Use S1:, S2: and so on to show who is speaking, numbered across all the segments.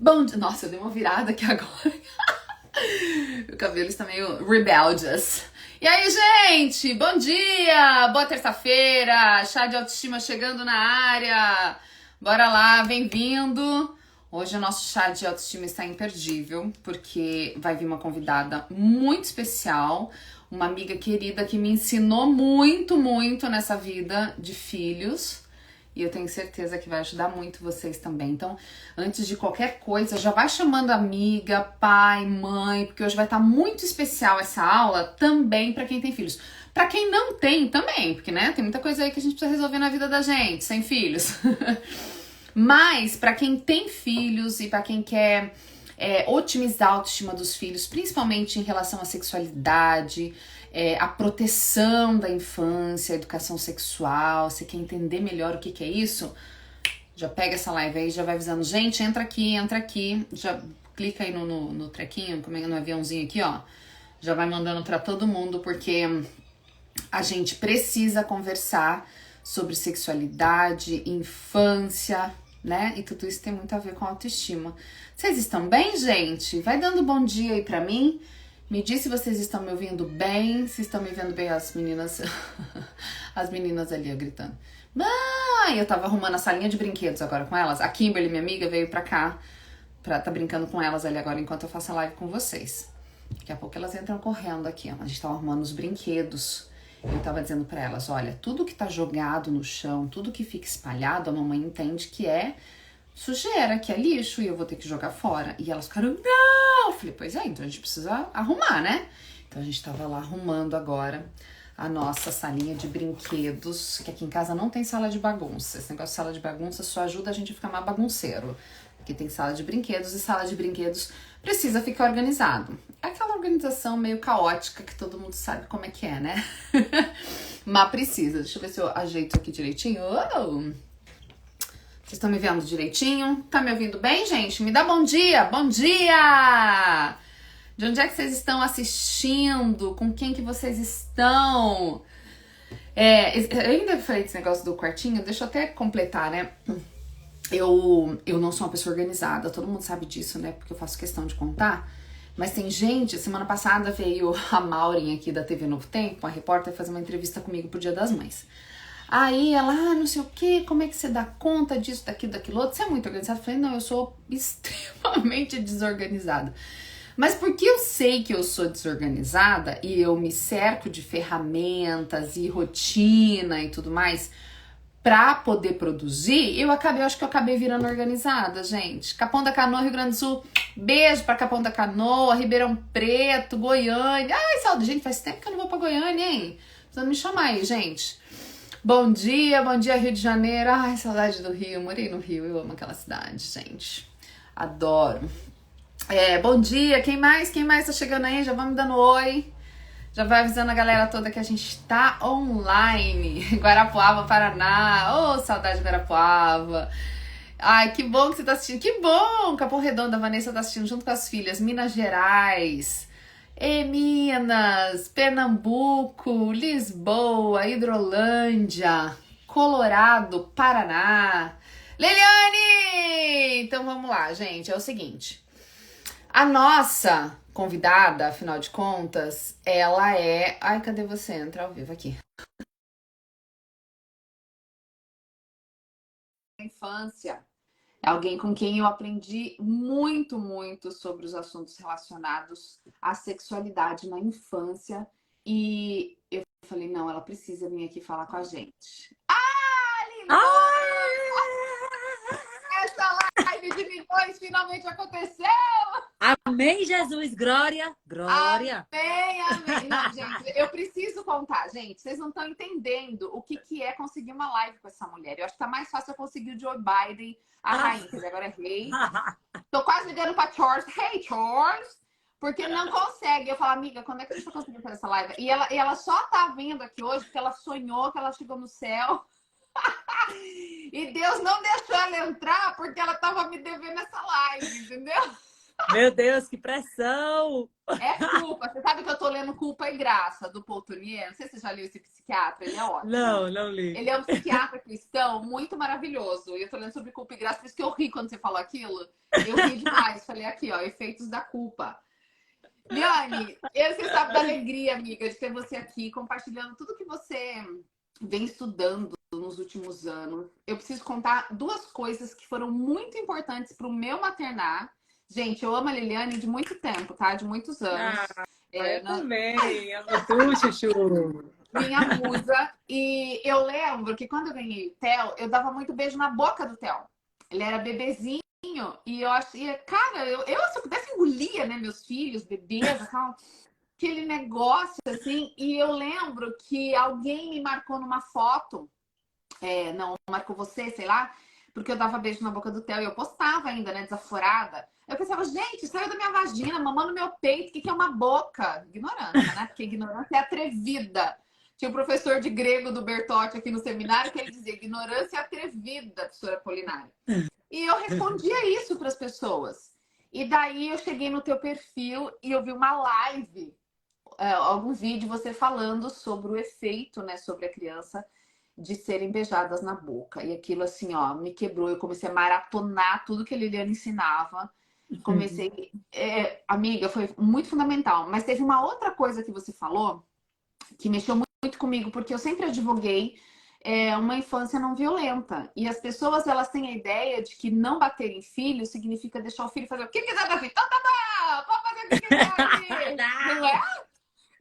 S1: Bom dia. Nossa, eu dei uma virada aqui agora. Meu cabelo está meio rebeldes. E aí, gente? Bom dia! Boa terça-feira! Chá de autoestima chegando na área. Bora lá, bem-vindo! Hoje o nosso chá de autoestima está imperdível, porque vai vir uma convidada muito especial, uma amiga querida que me ensinou muito nessa vida de filhos. E eu tenho certeza que vai ajudar muito vocês também. Então, antes de qualquer coisa, já vai chamando amiga, pai, mãe, porque hoje vai estar muito especial essa aula também para quem tem filhos. Para quem não tem também, porque né, tem muita coisa aí que a gente precisa resolver na vida da gente, sem filhos. Mas para quem tem filhos e para quem quer otimizar a autoestima dos filhos, principalmente em relação à sexualidade, a proteção da infância, a educação sexual, você quer entender melhor o que é isso? Já pega essa live aí e já vai avisando, gente, entra aqui, já clica aí no trequinho, no aviãozinho aqui, ó, já vai mandando pra todo mundo, porque a gente precisa conversar sobre sexualidade, infância, né? E tudo isso tem muito a ver com autoestima. Vocês estão bem, gente? Vai dando bom dia aí pra mim. Me diz se vocês estão me ouvindo bem, se estão me vendo bem as meninas. As meninas ali, ó, gritando. Mãe, eu tava arrumando a salinha de brinquedos agora com elas. A Kimberly, minha amiga, veio pra cá pra tá brincando com elas ali agora enquanto eu faço a live com vocês. Daqui a pouco elas entram correndo aqui, ó. A gente tava arrumando os brinquedos. Eu tava dizendo pra elas, olha, tudo que tá jogado no chão, tudo que fica espalhado, a mamãe entende que é sujeira, que é lixo e eu vou ter que jogar fora. E elas ficaram, não! Eu falei, pois é, então a gente precisa arrumar, né? Então a gente tava lá arrumando agora a nossa salinha de brinquedos, que aqui em casa não tem sala de bagunça. Esse negócio de sala de bagunça só ajuda a gente a ficar mais bagunceiro. Aqui tem sala de brinquedos e sala de brinquedos precisa ficar organizado. É aquela organização meio caótica que todo mundo sabe como é que é, né? Mas precisa. Deixa eu ver se eu ajeito aqui direitinho. Oh! Vocês estão me vendo direitinho? Tá me ouvindo bem, gente? Me dá bom dia! Bom dia! De onde é que vocês estão assistindo? Com quem que vocês estão? Eu ainda falei desse negócio do quartinho, deixa eu até completar, né? Eu não sou uma pessoa organizada, todo mundo sabe disso, né? Porque eu faço questão de contar. Mas tem gente, semana passada veio a Maureen aqui da TV Novo Tempo, uma repórter, fazer uma entrevista comigo pro Dia das Mães. Aí ela, não sei o que, como é que você dá conta disso, daquilo outro? Você é muito organizada? Eu falei, não, eu sou extremamente desorganizada. Mas porque eu sei que eu sou desorganizada e eu me cerco de ferramentas e rotina e tudo mais pra poder produzir, eu acho que eu acabei virando organizada, gente. Capão da Canoa, Rio Grande do Sul, beijo pra Capão da Canoa, Ribeirão Preto, Goiânia. Ai, saudade, gente, faz tempo que eu não vou pra Goiânia, hein? Precisa me chamar aí, gente. Bom dia, Rio de Janeiro. Ai, saudade do Rio, morei no Rio, eu amo aquela cidade, gente. Adoro. Bom dia, quem mais tá chegando aí? Já vamos dando oi. Já vai avisando a galera toda que a gente tá online. Guarapuava, Paraná. Oh, saudade de Guarapuava. Ai, que bom que você tá assistindo. Que bom! Capão Redondo, a Vanessa tá assistindo junto com as filhas. Minas Gerais. Minas, Pernambuco, Lisboa, Hidrolândia, Colorado, Paraná. Leliane! Então vamos lá, gente. É o seguinte. A nossa convidada, afinal de contas, ela é... Ai, cadê você? Entra ao vivo aqui. Infância. É alguém com quem eu aprendi muito sobre os assuntos relacionados à sexualidade na infância. E eu falei, não, ela precisa vir aqui falar com a gente. Ah, linda! Essa live de milhões finalmente aconteceu!
S2: Amém, Jesus, glória, glória.
S1: Amém. Não, gente, eu preciso contar, gente. Vocês não estão entendendo o que é conseguir uma live com essa mulher. Eu acho que tá mais fácil eu conseguir o Joe Biden, a rainha, que agora é rei. Tô quase ligando pra Charles. Hey, Charles! Porque não consegue. Eu falo, amiga, quando é que a gente vai conseguir fazer essa live? E ela só tá vindo aqui hoje porque ela sonhou que ela chegou no céu. E Deus não deixou ela entrar porque ela tava me devendo essa live, entendeu?
S2: Meu Deus, que pressão!
S1: É culpa. Você sabe que eu tô lendo Culpa e Graça, do Paul Tournier? Não sei se você já leu esse psiquiatra, ele é ótimo.
S2: Não, não li.
S1: Ele é um psiquiatra cristão muito maravilhoso. E eu tô lendo sobre culpa e graça, por isso que eu ri quando você falou aquilo. Eu ri demais. Falei aqui, ó, efeitos da culpa. Liane, você sabe da alegria, amiga, de ter você aqui, compartilhando tudo que você vem estudando nos últimos anos. Eu preciso contar duas coisas que foram muito importantes para o meu maternar. Gente, eu amo a Liliane de muito tempo, tá? De muitos anos.
S2: Ah,
S1: É,
S2: eu também. Amo tu, Chuchu.
S1: minha musa. E eu lembro que quando eu ganhei o Theo, eu dava muito beijo na boca do Theo. Ele era bebezinho e eu achei, cara, se eu pudesse engolia, né, meus filhos, bebês, tal, aquele negócio assim. E eu lembro que alguém me marcou numa foto, não, marcou você, sei lá, porque eu dava beijo na boca do Theo e eu postava ainda, né, desaforada. Eu pensava, gente, saiu da minha vagina, mamando no meu peito, o que é uma boca? Ignorância, né? Porque ignorância é atrevida. Tinha um professor de grego do Bertotti aqui no seminário que ele dizia, ignorância é atrevida, professora Polinária. E eu respondia isso para as pessoas. E daí eu cheguei no teu perfil e eu vi uma live, algum vídeo você falando sobre o efeito, né, sobre a criança de serem beijadas na boca. E aquilo assim, ó, me quebrou. Eu comecei a maratonar tudo que a Liliana ensinava. Comecei, amiga, foi muito fundamental. Mas teve uma outra coisa que você falou que mexeu muito comigo, porque eu sempre advoguei uma infância não violenta. E as pessoas, elas têm a ideia de que não bater em filho significa deixar o filho fazer o que quiser da vida. Tá, pode fazer o que quiser aqui. Não é?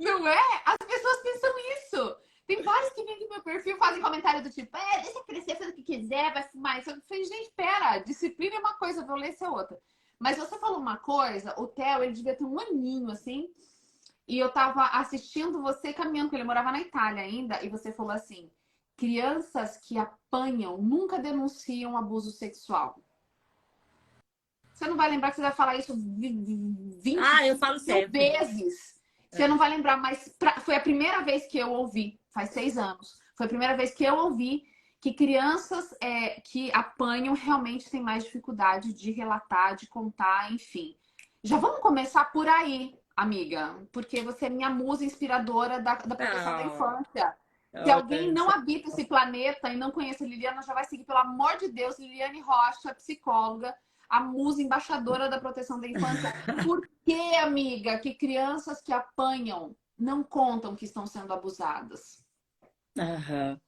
S1: Não é? As pessoas pensam isso. Tem vários que vêm no meu perfil e fazem comentário do tipo, deixa crescer, faz o que quiser, vai fumar. Eu falei, gente, pera, disciplina é uma coisa, violência é outra. Mas você falou uma coisa, o Theo, ele devia ter um aninho, assim, e eu tava assistindo você caminhando, porque ele morava na Itália ainda, e você falou assim, crianças que apanham nunca denunciam abuso sexual. Você não vai lembrar que você vai falar isso 20
S2: Ah, eu falo
S1: mil
S2: sempre.
S1: vezes. Você não vai lembrar, mas foi a primeira vez que eu ouvi, faz 6 anos, foi a primeira vez que eu ouvi que crianças que apanham realmente têm mais dificuldade de relatar, de contar, enfim. Já vamos começar por aí, amiga, porque você é minha musa inspiradora da proteção da
S2: Ah,
S1: infância. Se alguém não
S2: olha,
S1: habita esse planeta e não conhece a Liliana, já vai seguir, pelo amor de Deus, Liliane Rocha, psicóloga, a musa embaixadora da proteção da infância. Por que, amiga, que crianças que apanham não contam que estão sendo abusadas?
S2: aham.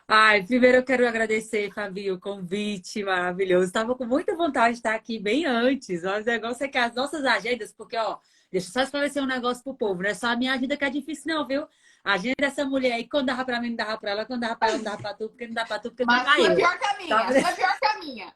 S2: Ai, primeiro eu quero agradecer, Fabi, o convite maravilhoso. Estava com muita vontade de estar aqui bem antes. Mas o negócio é que as nossas agendas, porque, ó, deixa eu só esclarecer um negócio pro povo, não é só a minha agenda que é difícil, não, viu? A agenda dessa mulher aí, quando dava pra mim, não dava pra ela, quando dava pra ela, não dava pra tu, porque não dá pra tu, porque não dá
S1: Mas
S2: pra
S1: sua é
S2: eu.
S1: pior que a
S2: Tá?
S1: minha, a sua é pior que a minha.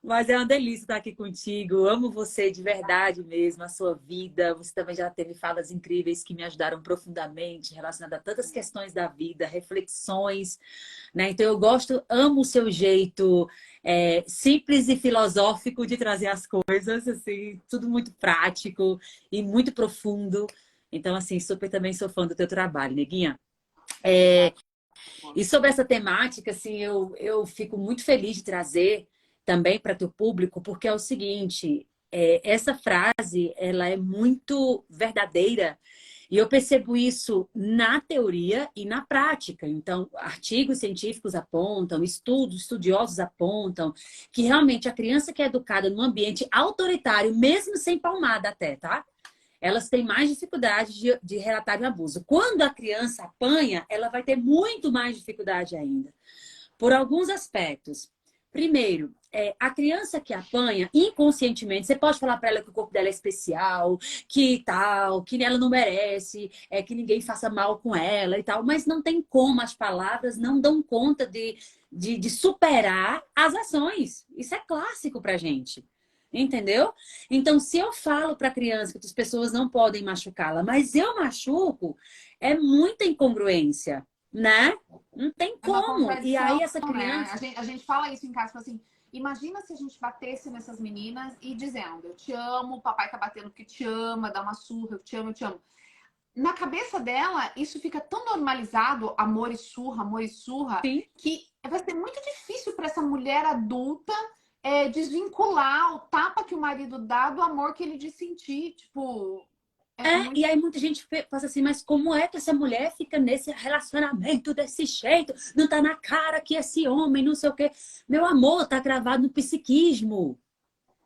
S2: Mas é uma delícia estar aqui contigo. Amo você de verdade mesmo, a sua vida. Você também já teve falas incríveis que me ajudaram profundamente relacionadas a tantas questões da vida, reflexões, né? Então eu gosto, amo o seu jeito simples e filosófico de trazer as coisas, assim, tudo muito prático e muito profundo. Então, assim, super também sou fã do teu trabalho, neguinha.
S1: Obrigada.
S2: E sobre essa temática, assim, eu fico muito feliz de trazer também para teu público, porque é o seguinte, essa frase, ela é muito verdadeira e eu percebo isso na teoria e na prática. Então, artigos científicos apontam, estudiosos apontam que realmente a criança que é educada num ambiente autoritário, mesmo sem palmada até, tá? Elas têm mais dificuldade de relatar o abuso. Quando a criança apanha, ela vai ter muito mais dificuldade ainda, por alguns aspectos. Primeiro, a criança que apanha, inconscientemente, você pode falar para ela que o corpo dela é especial, que tal, que ela não merece, que ninguém faça mal com ela e tal, mas não tem como, as palavras não dão conta de superar as ações. Isso é clássico pra gente. Entendeu? Então, se eu falo para a criança que as pessoas não podem machucá-la, mas eu machuco, é muita incongruência, né? Não tem
S1: É uma
S2: como. E
S1: contradição,
S2: aí essa
S1: né?
S2: criança.
S1: A gente fala isso em casa, tipo assim, imagina se a gente batesse nessas meninas e dizendo, eu te amo, o papai tá batendo porque te ama, dá uma surra, eu te amo, eu te amo. Na cabeça dela, isso fica tão normalizado, amor e surra,
S2: Sim.
S1: que vai ser muito difícil para essa mulher adulta desvincular o tapa que o marido dá do amor que ele diz sentir. Tipo,
S2: E aí muita gente faz assim, mas como é que essa mulher fica nesse relacionamento desse jeito? Não tá na cara que esse homem, não sei o quê. Meu amor, tá gravado no psiquismo.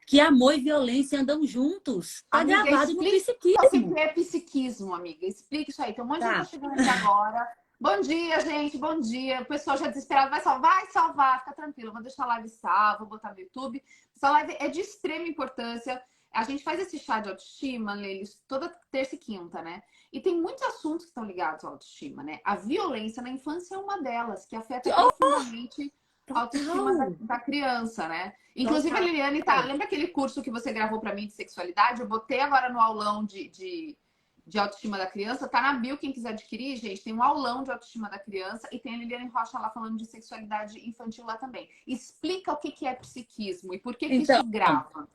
S2: Que amor e violência andam juntos. Tá
S1: amiga,
S2: gravado no
S1: explica o que
S2: psiquismo.
S1: é psiquismo, amiga. Explica isso aí. Tem um monte de gente
S2: Tá.
S1: tá chegando aqui agora. Bom dia, gente. Bom dia. O pessoal já desesperado. Vai salvar? Vai salvar. Fica tranquilo. Vou deixar a live salva, vou botar no YouTube. Essa live é de extrema importância. A gente faz esse chá de autoestima, Lelis, toda terça e quinta, né? E tem muitos assuntos que estão ligados à autoestima, né? A violência na infância é uma delas, que afeta profundamente a autoestima
S2: Total.
S1: da criança, né? Inclusive, a
S2: Total.
S1: Liliane tá. Lembra aquele curso que você gravou para mim de sexualidade? Eu botei agora no aulão de autoestima da criança. Tá na bio, quem quiser adquirir, gente. Tem um aulão de autoestima da criança e tem a Liliane Rocha lá falando de sexualidade infantil lá também. Explica o que é psiquismo e por que
S2: Então,
S1: isso grava.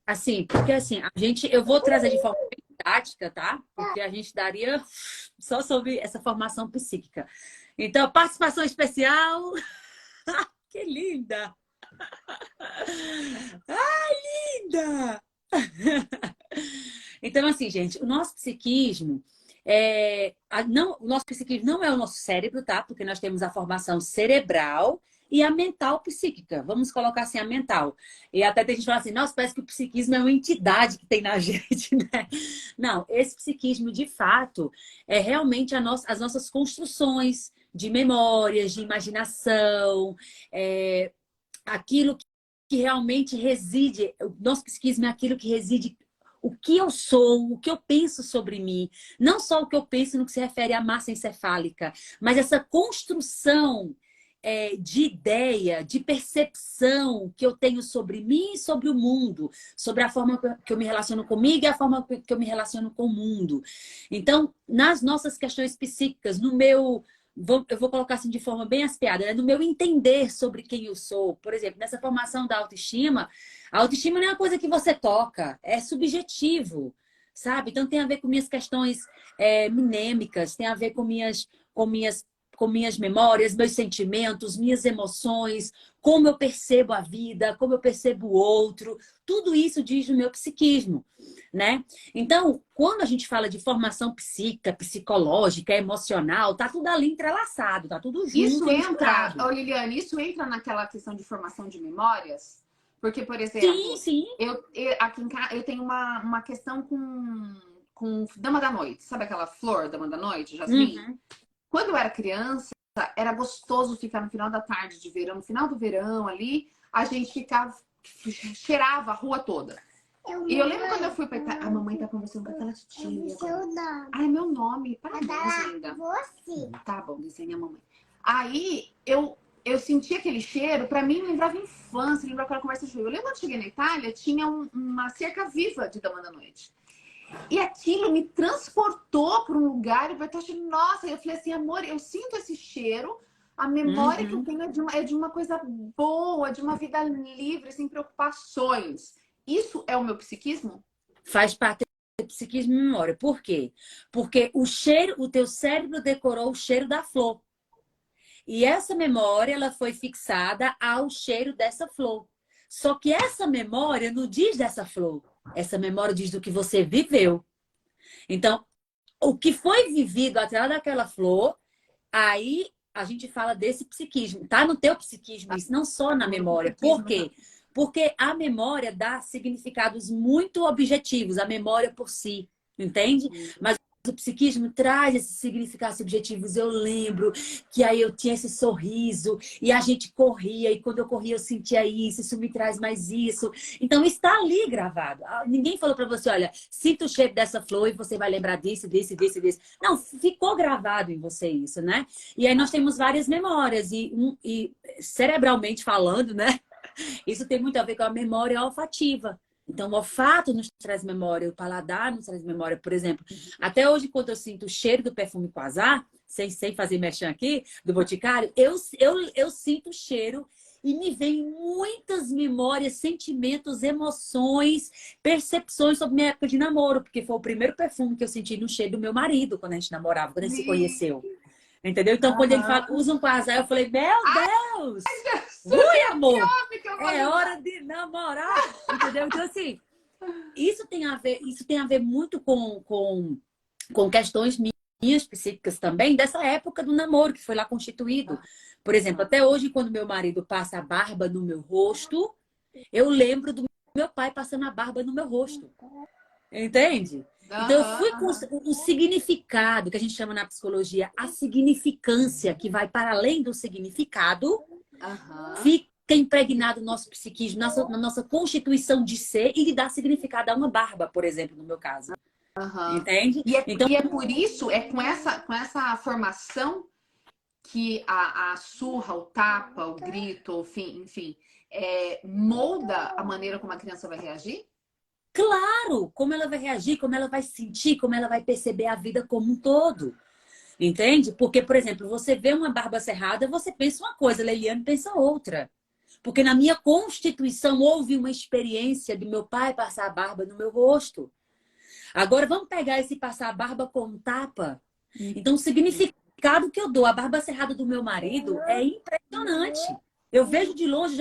S2: assim, porque assim, eu vou trazer de forma bem didática, tá? Porque a gente daria só sobre essa formação psíquica. Então, participação especial. Que linda! Ai, linda! Então, assim, gente, o nosso psiquismo o nosso psiquismo não é o nosso cérebro, tá? Porque nós temos a formação cerebral e a mental psíquica. Vamos colocar assim, a mental. E até tem gente que fala assim, nossa, parece que o psiquismo é uma entidade que tem na gente, né? Não, esse psiquismo, de fato, é realmente as nossas construções de memórias, de imaginação, aquilo que realmente reside, o nosso psiquismo é aquilo que reside o que eu sou, o que eu penso sobre mim. Não só o que eu penso no que se refere à massa encefálica, mas essa construção de ideia, de percepção que eu tenho sobre mim e sobre o mundo, sobre a forma que eu me relaciono comigo e a forma que eu me relaciono com o mundo. Então, nas nossas questões psíquicas, eu vou colocar assim de forma bem aspiada, né? No meu entender sobre quem eu sou. Por exemplo, nessa formação da autoestima, a autoestima não é uma coisa que você toca, é subjetivo, sabe? Então tem a ver com minhas questões mnêmicas, tem a ver com minhas memórias, meus sentimentos, minhas emoções, como eu percebo a vida, como eu percebo o outro. Tudo isso diz o meu psiquismo, né? Então, quando a gente fala de formação psíquica, psicológica, emocional, tá tudo ali entrelaçado, tá tudo
S1: Isso
S2: junto e
S1: entra,
S2: misturado.
S1: Liliane, isso entra naquela questão de formação de memórias? Porque, por
S2: Sim,
S1: exemplo,
S2: sim.
S1: aqui em casa eu tenho uma questão com Dama da Noite. Sabe aquela flor Dama da Noite, jasmim?
S2: Uhum.
S1: Quando eu era criança, era gostoso ficar no final da tarde de verão, no final do verão ali, a gente ficava, cheirava a rua toda. E eu lembro quando eu fui pra Itália. A mamãe tá conversando com aquela tia. Ai, meu nome. Parabéns, linda. Você. Tá bom, desenha a mamãe. Aí eu senti aquele cheiro, pra mim lembrava infância, lembrava aquela conversa de joelho. Eu lembro quando eu cheguei na Itália, tinha uma cerca viva de Dama da Noite. E aquilo me transportou para um lugar, e eu achei, nossa, eu falei assim, amor, eu sinto esse cheiro, a memória que eu tenho é de uma coisa boa, de uma vida livre, sem preocupações. Isso é o meu psiquismo?
S2: Faz parte do psiquismo e memória. Por quê? Porque o teu cérebro decorou o cheiro da flor. E essa memória, ela foi fixada ao cheiro dessa flor. Só que essa memória não diz dessa flor. Essa memória diz do que você viveu. Então, o que foi vivido atrás daquela flor, aí a gente fala desse psiquismo. Tá no teu psiquismo, isso não só na memória. Por quê? Porque a memória dá significados muito objetivos, a memória por si, entende? Mas o psiquismo traz esses significados subjetivos. Eu lembro que aí eu tinha esse sorriso e a gente corria, e quando eu corria eu sentia isso me traz mais isso. Então está ali gravado. Ninguém falou para você, olha, sinta o cheiro dessa flor e você vai lembrar disso, disso, disso, disso. Não, ficou gravado em você isso, né? E aí nós temos várias memórias e cerebralmente falando, né? Isso tem muito a ver com a memória olfativa. Então, o olfato nos traz memória, o paladar nos traz memória. Por exemplo, até hoje, quando eu sinto o cheiro do perfume Quasar, sem fazer merchan aqui, do Boticário, eu sinto o cheiro e me vem muitas memórias, sentimentos, emoções, percepções sobre minha época de namoro, porque foi o primeiro perfume que eu senti no cheiro do meu marido quando a gente namorava, quando a gente se conheceu. Entendeu? Então, quando ele fala, usa um casal, eu falei, meu Deus! Ui, amor! É hora de namorar! Entendeu? Então, assim, isso tem a ver muito com questões minhas psíquicas também, dessa época do namoro, que foi lá constituído. Por exemplo, até hoje, quando meu marido passa a barba no meu rosto, eu lembro do meu pai passando a barba no meu rosto. Entende? Então, eu fui com o significado, que a gente chama na psicologia, a significância, que vai para além do significado, fica impregnado no nosso psiquismo, na nossa constituição de ser e de dar significado a uma barba, por exemplo, no meu caso. Entende?
S1: Então, e é por isso, é com essa formação que a surra, o tapa, o grito, enfim, molda a maneira como a criança vai reagir?
S2: Claro! Como ela vai reagir, como ela vai sentir, como ela vai perceber a vida como um todo. Entende? Porque, por exemplo, você vê uma barba cerrada, você pensa uma coisa, Leiliane pensa outra. Porque na minha constituição houve uma experiência de meu pai passar a barba no meu rosto. Agora vamos pegar esse passar a barba com tapa. Então o significado que eu dou à barba cerrada do meu marido é impressionante. Eu vejo de longe,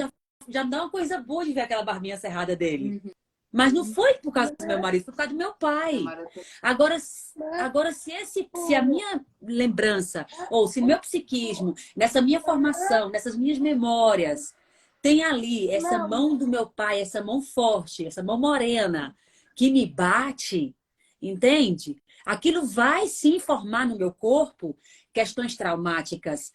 S2: já me dá uma coisa boa de ver aquela barbinha cerrada dele. Mas não foi por causa do meu marido, foi por causa do meu pai. Agora se a minha lembrança, ou se meu psiquismo, nessa minha formação, nessas minhas memórias, tem ali essa mão do meu pai, essa mão forte, essa mão morena, que me bate, entende? Aquilo vai se formar no meu corpo questões traumáticas,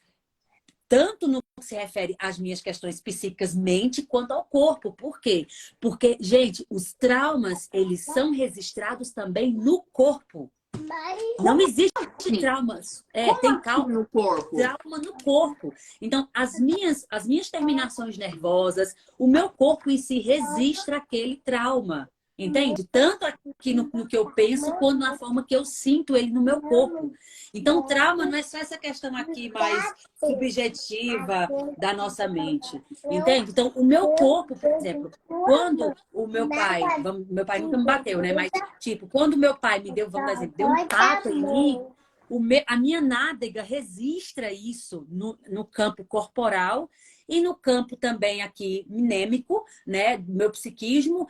S2: tanto no que se refere às minhas questões psíquicas, mente, quanto ao corpo. Por quê? Porque, gente, os traumas, eles são registrados também no corpo. Não existe traumas. Tem calma
S1: no corpo.
S2: Trauma no corpo. Então, as minhas terminações nervosas, o meu corpo em si registra aquele trauma. Entende? Tanto aqui no que eu penso, quanto na forma que eu sinto ele no meu corpo. Então, o trauma não é só essa questão aqui mais subjetiva da nossa mente. Entende? Então, o meu corpo, por exemplo, quando o meu pai nunca me bateu, né? Mas, tipo, quando o meu pai me deu, vamos dar exemplo, deu um tapa em mim, a minha nádega registra isso no campo corporal e no campo também aqui minêmico, né? Do meu psiquismo.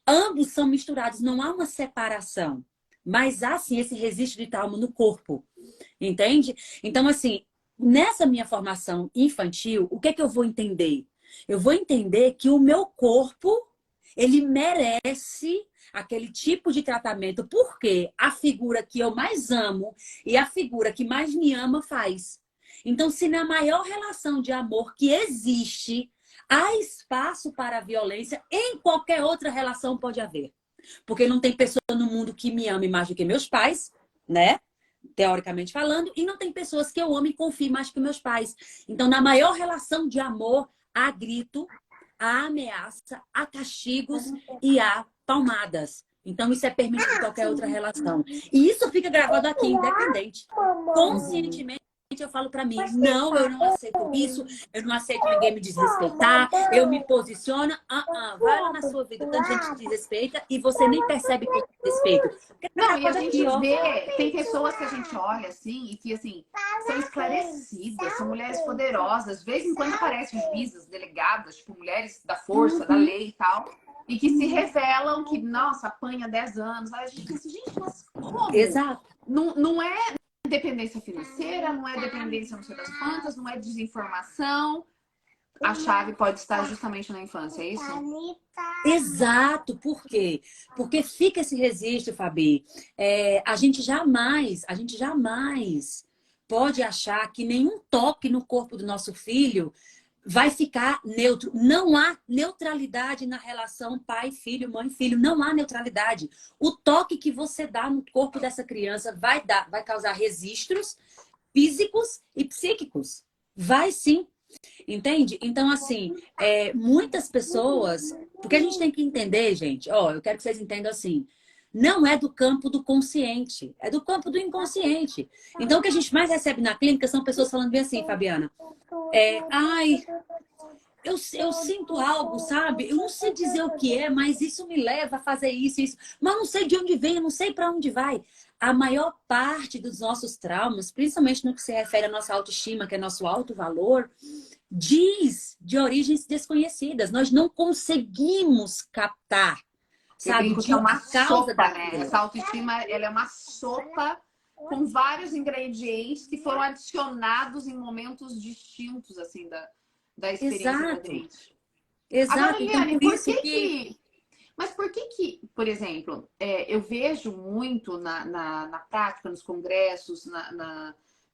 S2: Ambos são misturados, não há uma separação. Mas há, sim, esse registro de trauma no corpo. Entende? Então, assim, nessa minha formação infantil, o que é que eu vou entender? Eu vou entender que o meu corpo, ele merece aquele tipo de tratamento, porque a figura que eu mais amo e a figura que mais me ama faz. Então, se na maior relação de amor que existe, há espaço para a violência, em qualquer outra relação pode haver. Porque não tem pessoa no mundo que me ame mais do que meus pais, né? Teoricamente falando, e não tem pessoas que eu amo e confio mais que meus pais. Então, na maior relação de amor, há grito, há ameaça, há castigos e há palmadas. Então, isso é permitido em qualquer outra relação. E isso fica gravado aqui, independente. Conscientemente, eu falo pra mim, não, eu não aceito isso, eu não aceito ninguém me desrespeitar, eu me posiciono, vai lá na sua vida, tanta gente te desrespeita e você nem percebe que te respeito.
S1: Não, e a gente vê, tem pessoas que a gente olha assim, e que assim, são esclarecidas, são mulheres poderosas, de vez em quando aparecem juízas, delegadas, tipo, mulheres da força, da lei e tal, e que se revelam que, nossa, apanha 10 anos. Aí a gente pensa, gente, mas como?
S2: Exato.
S1: Não é dependência financeira, não é dependência não sei das quantas, não é desinformação. A chave pode estar justamente na infância, é isso?
S2: Exato. Por quê? Porque fica esse registro, Fabi. A gente jamais pode achar que nenhum toque no corpo do nosso filho vai ficar neutro. Não há neutralidade na relação pai-filho, mãe-filho. Não há neutralidade. O toque que você dá no corpo dessa criança vai causar registros físicos e psíquicos. Vai sim. Entende? Então, assim, muitas pessoas... Porque a gente tem que entender, gente, eu quero que vocês entendam assim, não é do campo do consciente, é do campo do inconsciente. Então, o que a gente mais recebe na clínica são pessoas falando bem assim, Fabiana, eu sinto algo, sabe? Eu não sei dizer o que é, mas isso me leva a fazer isso, isso. Mas não sei de onde vem, eu não sei para onde vai. A maior parte dos nossos traumas, principalmente no que se refere à nossa autoestima, que é nosso alto valor, diz de origens desconhecidas. Nós não conseguimos captar,
S1: Eu
S2: sabe,
S1: brinco que é
S2: a
S1: uma
S2: causa
S1: sopa, né?
S2: daquilo.
S1: Essa autoestima, ela é uma sopa com vários ingredientes que foram adicionados em momentos distintos, assim, da experiência da
S2: Exato,
S1: gente. Agora,
S2: exato. Então,
S1: Eliane,
S2: por
S1: por
S2: isso
S1: que
S2: que...
S1: que... Mas por que que, por exemplo, eu vejo muito na prática, nos congressos,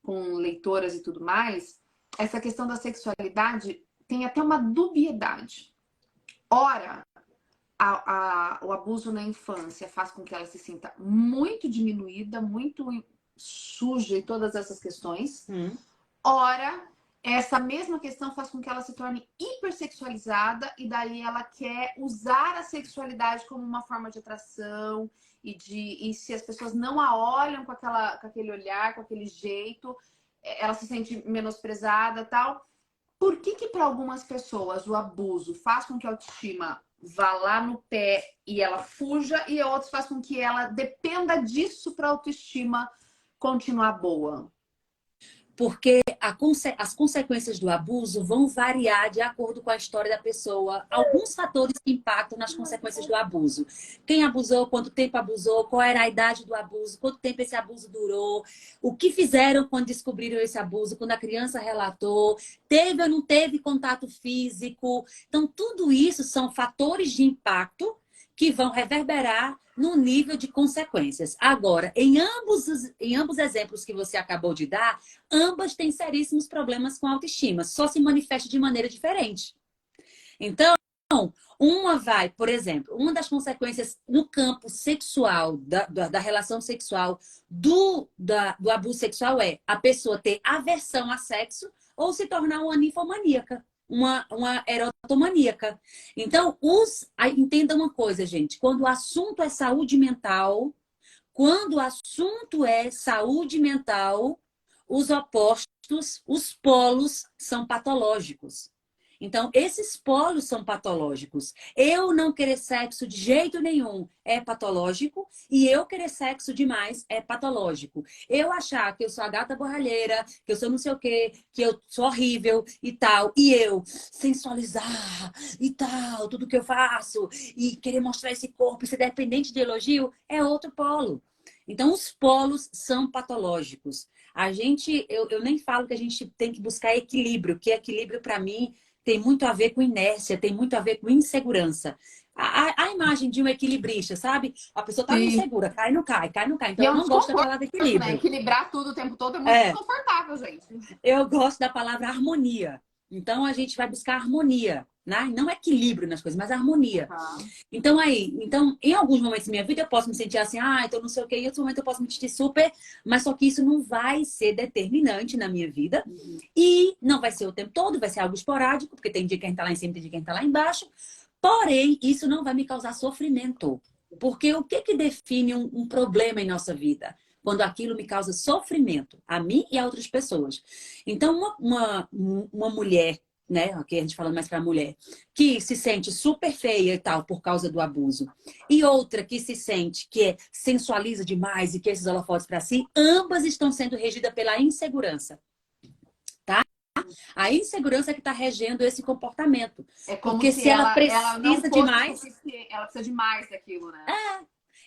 S1: com leitoras e tudo mais, essa questão da sexualidade tem até uma dubiedade. Ora, o abuso na infância faz com que ela se sinta muito diminuída, muito suja e todas essas questões.
S2: Hum.
S1: Ora, essa mesma questão faz com que ela se torne hipersexualizada e daí ela quer usar a sexualidade como uma forma de atração e se as pessoas não a olham com aquele olhar, com aquele jeito, ela se sente menosprezada, tal. Por que que para algumas pessoas o abuso faz com que a autoestima vá lá no pé e ela fuja e outros faz com que ela dependa disso para a autoestima continuar boa?
S2: Porque as consequências do abuso vão variar de acordo com a história da pessoa. Alguns fatores que impactam nas consequências do abuso. Quem abusou, quanto tempo abusou, qual era a idade do abuso, quanto tempo esse abuso durou, o que fizeram quando descobriram esse abuso, quando a criança relatou, teve ou não teve contato físico. Então, tudo isso são fatores de impacto que vão reverberar no nível de consequências. Agora, em ambos exemplos que você acabou de dar, ambas têm seríssimos problemas com a autoestima, só se manifesta de maneira diferente. Então, uma vai, por exemplo, uma das consequências no campo sexual, da relação sexual, do abuso sexual é a pessoa ter aversão a sexo ou se tornar uma ninfomaníaca, uma erotomaníaca. Então, entenda uma coisa, gente, quando o assunto é saúde mental, quando o assunto é saúde mental, os opostos, os polos são patológicos. Então, esses polos são patológicos. Eu não querer sexo de jeito nenhum é patológico e eu querer sexo demais é patológico. Eu achar que eu sou a gata borralheira, que eu sou não sei o quê, que eu sou horrível e tal, e eu sensualizar e tal, tudo que eu faço, e querer mostrar esse corpo e ser dependente de elogio é outro polo. Então, os polos são patológicos. Eu nem falo que a gente tem que buscar equilíbrio, que equilíbrio, para mim, tem muito a ver com inércia, tem muito a ver com insegurança. A imagem de um equilibrista, sabe? A pessoa tá
S1: Sim.
S2: insegura, cai, não cai, cai, não cai.
S1: E
S2: Então,
S1: é
S2: eu
S1: um
S2: não gosto da
S1: desconforto,
S2: palavra
S1: né?
S2: equilíbrio.
S1: Equilibrar tudo o tempo todo é muito
S2: É,
S1: desconfortável, gente.
S2: eu gosto da palavra harmonia. Então, a gente vai buscar harmonia, né? Não equilíbrio nas coisas, mas harmonia.
S1: Tá.
S2: Então, em alguns momentos da minha vida eu posso me sentir assim, então não sei o quê, em outros momentos eu posso me sentir super, mas só que isso não vai ser determinante na minha vida
S1: Uhum.
S2: e não vai ser o tempo todo, vai ser algo esporádico, porque tem dia que a gente tá lá em cima, tem dia que a gente tá lá embaixo. Porém, isso não vai me causar sofrimento. Porque o que que define um problema em nossa vida? Quando aquilo me causa sofrimento, a mim e a outras pessoas. Então, uma mulher, né? Aqui a gente falando mais para a mulher, que se sente super feia e tal por causa do abuso, e outra que se sente que sensualiza demais e que esses holofotes para si, ambas estão sendo regidas pela insegurança. A insegurança é que está regendo esse comportamento.
S1: É como
S2: Porque
S1: se
S2: se ela
S1: ela não
S2: precisa de
S1: fosse
S2: mais,
S1: suficiente, ela precisa de mais daquilo, né?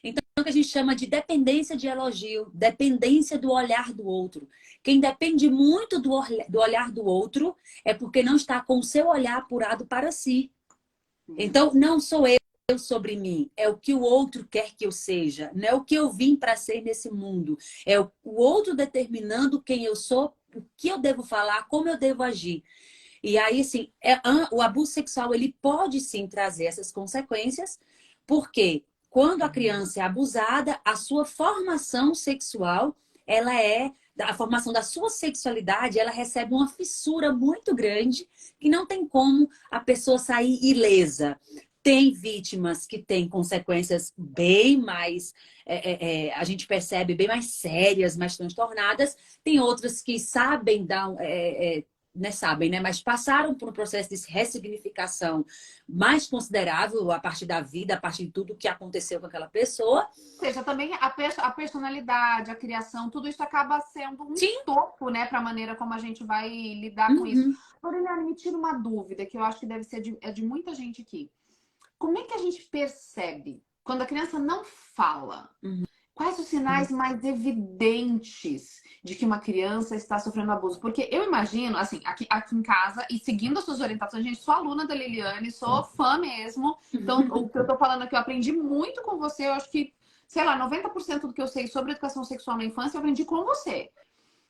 S2: então é o que a gente chama de dependência de elogio, dependência do olhar do outro. Quem depende muito do olhar do outro é porque não está com o seu olhar apurado para si. Então, não sou eu sobre mim, é o que o outro quer que eu seja, não é o que eu vim para ser nesse mundo. É o outro determinando quem eu sou, o que eu devo falar, como eu devo agir. E aí, assim, o abuso sexual, ele pode sim trazer essas consequências, porque quando a criança é abusada, a sua formação sexual, a formação da sua sexualidade, ela recebe uma fissura muito grande, que não tem como a pessoa sair ilesa. Tem vítimas que têm consequências bem mais, a gente percebe, bem mais sérias, mais transtornadas. Tem outras que sabem dar, né, sabem, né? Mas passaram por um processo de ressignificação mais considerável a partir da vida, a partir de tudo que aconteceu com aquela pessoa.
S1: Ou seja, também a personalidade, a criação, tudo isso acaba sendo um
S2: Sim.
S1: estopo, né, para a maneira como a gente vai lidar com isso. Liliane, me tira uma dúvida que eu acho que deve ser de muita gente aqui. Como é que a gente percebe quando a criança não fala? Quais os sinais mais evidentes de que uma criança está sofrendo abuso? Porque eu imagino, assim, aqui em casa, e seguindo as suas orientações, gente, sou aluna da Liliane, sou fã mesmo. Então, o que eu tô falando aqui, eu aprendi muito com você. Eu acho que, sei lá, 90% do que eu sei sobre educação sexual na infância, eu aprendi com você.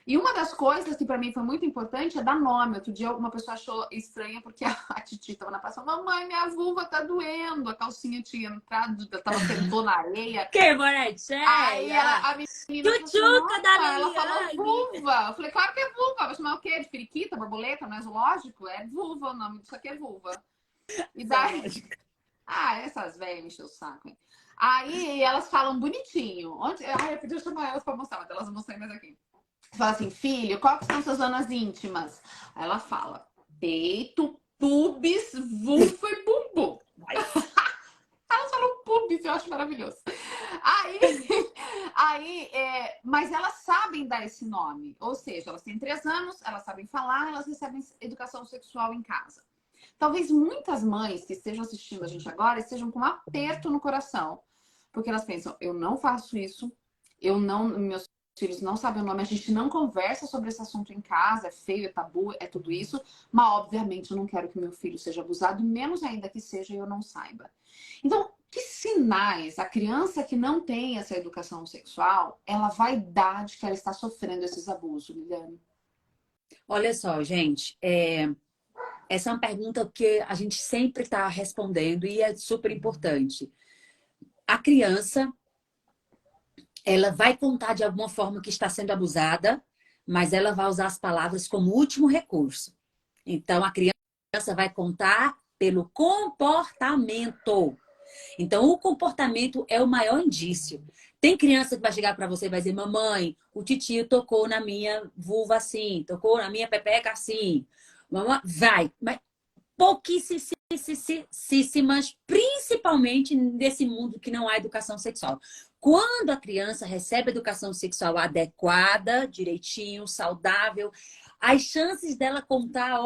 S1: E uma das coisas que para mim foi muito importante é dar nome. Outro dia uma pessoa achou estranha porque a Titi estava na praça. Mamãe, minha vulva tá doendo. A calcinha tinha entrado, tava sentou na areia.
S2: Que bonitinha!
S1: Aí a menina
S2: Tchutchuca da Liliane!
S1: ela falou vulva. Eu falei, claro que é vulva. Vai chamar o quê? De periquita, borboleta, não é zoológico? É vulva, o nome disso aqui é vulva. E daí... essas velhas me encheu o saco, hein? Aí elas falam bonitinho. Onde... eu podia chamar elas pra mostrar, mas elas não mostrei mais aqui. Você fala assim, filho, quais são suas zonas íntimas? Aí ela fala, peito, pubis, vulva e bumbum. Elas falam pubis, eu acho maravilhoso. Mas elas sabem dar esse nome. Ou seja, elas têm 3 anos, elas sabem falar, elas recebem educação sexual em casa. Talvez muitas mães que estejam assistindo a gente agora estejam com um aperto no coração. Porque elas pensam, eu não faço isso, meus filhos não sabem o nome, a gente não conversa sobre esse assunto em casa, é feio, é tabu, é tudo isso, mas obviamente eu não quero que meu filho seja abusado, menos ainda que seja e eu não saiba. Então, que sinais a criança que não tem essa educação sexual, ela vai dar de que ela está sofrendo esses abusos, Liliane?
S2: Olha só, gente, essa é uma pergunta que a gente sempre está respondendo e é super importante. A criança, ela vai contar de alguma forma que está sendo abusada, mas ela vai usar as palavras como último recurso. Então, a criança vai contar pelo comportamento. Então, o comportamento é o maior indício. Tem criança que vai chegar para você e vai dizer, mamãe, o titio tocou na minha vulva assim, tocou na minha pepeca assim. Mamãe, vai, mas pouquíssimas, principalmente nesse mundo que não há educação sexual. Quando a criança recebe educação sexual adequada, direitinho, saudável, as chances dela contar,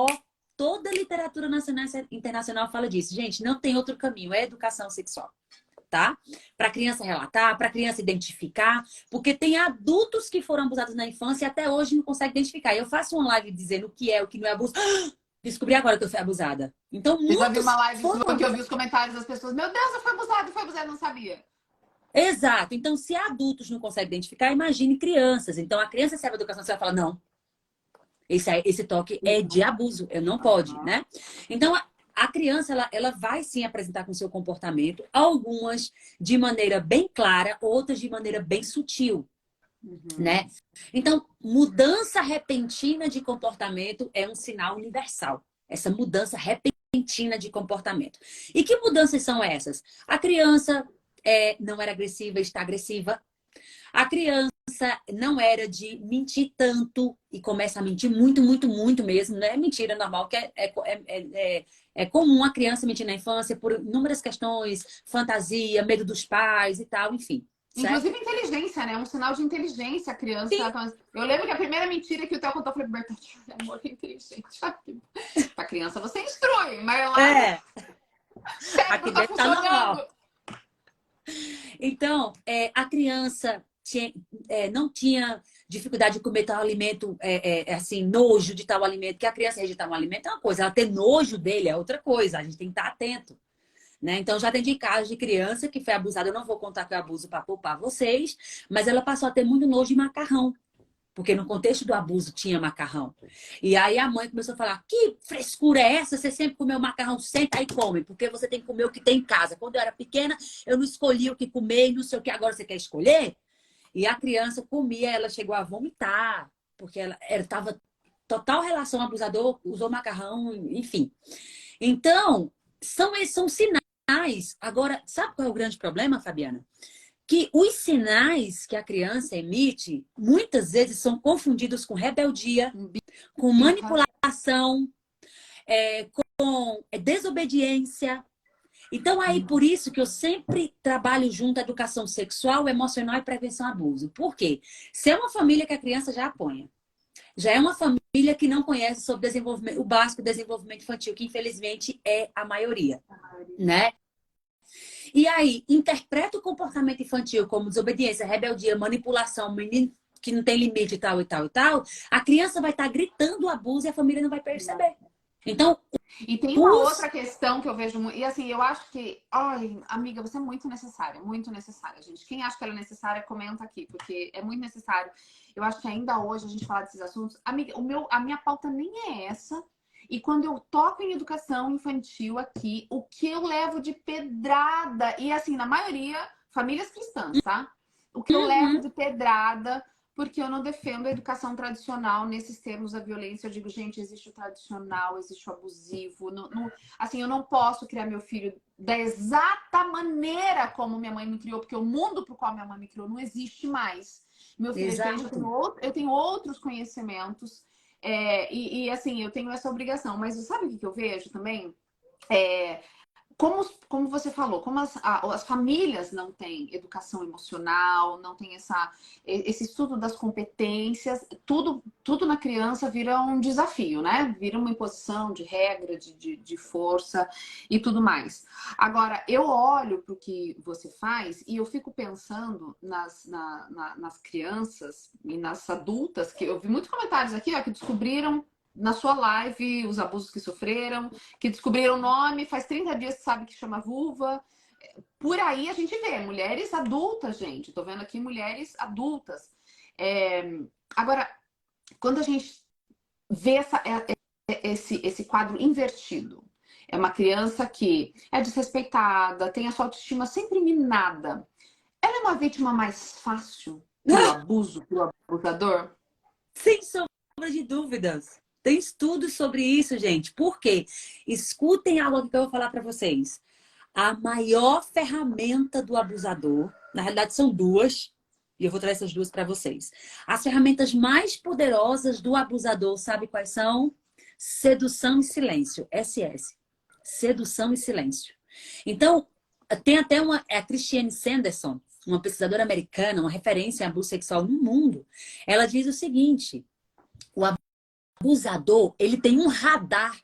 S2: toda a literatura nacional e internacional fala disso. Gente, não tem outro caminho, é educação sexual, tá? Para a criança relatar, para a criança identificar, porque tem adultos que foram abusados na infância e até hoje não conseguem identificar. Eu faço uma live dizendo o que é, o que não é abuso. Descobri agora que eu fui abusada. Então,
S1: Eu já vi uma live
S2: foram...
S1: que eu vi os comentários das pessoas. Meu Deus, eu fui abusada, não sabia.
S2: Exato. Então, se adultos não conseguem identificar, imagine crianças. Então, a criança recebe a educação, você vai falar, não, esse toque é de abuso, eu não pode, né? Então, a criança, ela vai sim apresentar com seu comportamento, algumas de maneira bem clara, outras de maneira bem sutil, né? Então, mudança repentina de comportamento é um sinal universal. Essa mudança repentina de comportamento. E que mudanças são essas? A criança não era agressiva, está agressiva. A criança não era de mentir tanto e começa a mentir muito, muito, muito mesmo. Não é mentira normal, que é comum a criança mentir na infância por inúmeras questões, fantasia, medo dos pais e tal, enfim. Certo?
S1: Inclusive inteligência, né? Um sinal de inteligência a criança. Eu lembro que a primeira mentira que o Theo contou, eu falei, Bertante, amor, é inteligente. Pra criança você instrui, mas lá...
S2: Aqui deve estar normal. Então, a criança não tinha dificuldade de comer tal alimento, assim, nojo de tal alimento, que a criança rejeitar um alimento é uma coisa, ela ter nojo dele é outra coisa, a gente tem que estar atento. Né? Então, já atendi casos de criança que foi abusada, eu não vou contar que é abuso para poupar vocês, mas ela passou a ter muito nojo de macarrão. Porque no contexto do abuso tinha macarrão. E aí a mãe começou a falar, que frescura é essa? Você sempre comeu macarrão, senta e come. Porque você tem que comer o que tem em casa. Quando eu era pequena, eu não escolhia o que comer e não sei o que. Agora você quer escolher? E a criança comia, ela chegou a vomitar. Porque ela estava total relação abusador, usou macarrão, enfim. Então, são sinais. Agora, sabe qual é o grande problema, Fabiana? Que os sinais que a criança emite, muitas vezes são confundidos com rebeldia, com manipulação com desobediência. Então, aí, por isso que eu sempre trabalho junto à educação sexual, emocional e prevenção ao abuso. Por quê? Se é uma família que a criança já apanha, já é uma família que não conhece sobre desenvolvimento, o básico desenvolvimento infantil, que infelizmente é a maioria, né? E aí, interpreta o comportamento infantil como desobediência, rebeldia, manipulação, menino que não tem limite e tal, e tal, e tal, a criança vai estar gritando o abuso e a família não vai perceber. Então,
S1: e tem uma outra questão que eu vejo muito, e assim, eu acho que, ai, amiga, você é muito necessária, gente. Quem acha que ela é necessária, comenta aqui, porque é muito necessário. Eu acho que ainda hoje a gente falar desses assuntos, amiga, a minha pauta nem é essa. E quando eu toco em educação infantil aqui, o que eu levo de pedrada, e assim, na maioria, famílias cristãs, tá? O que eu levo de pedrada, porque eu não defendo a educação tradicional nesses termos da violência. Eu digo, gente, existe o tradicional, existe o abusivo. Assim, eu não posso criar meu filho da exata maneira como minha mãe me criou, porque o mundo pro qual minha mãe me criou não existe mais. Meu filho é diferente, eu tenho outros conhecimentos. Assim, eu tenho essa obrigação. Mas sabe o que eu vejo também? Como você falou, como as famílias não têm educação emocional, não tem esse estudo das competências, tudo na criança vira um desafio, né? Vira uma imposição de regra, de força e tudo mais. Agora, eu olho para o que você faz e eu fico pensando nas crianças e nas adultas, que eu vi muitos comentários aqui, ó, que descobriram na sua live os abusos que sofreram, que descobriram o nome, faz 30 dias que sabe que chama vulva. Por aí a gente vê mulheres adultas, gente. Tô vendo aqui mulheres adultas. Agora, quando a gente vê esse quadro invertido, é uma criança que é desrespeitada, tem a sua autoestima sempre minada. Ela é uma vítima mais fácil do abuso, do abusador?
S2: Sem sombra de dúvidas. Tem estudos sobre isso, gente. Por quê? Escutem algo que eu vou falar para vocês. A maior ferramenta do abusador, na realidade são duas, e eu vou trazer essas duas para vocês. As ferramentas mais poderosas do abusador, sabe quais são? Sedução e silêncio, SS. Sedução e silêncio. Então, tem até a Christiane Sanderson, uma pesquisadora americana, uma referência em abuso sexual no mundo. Ela diz o seguinte: o abusador, ele tem um radar.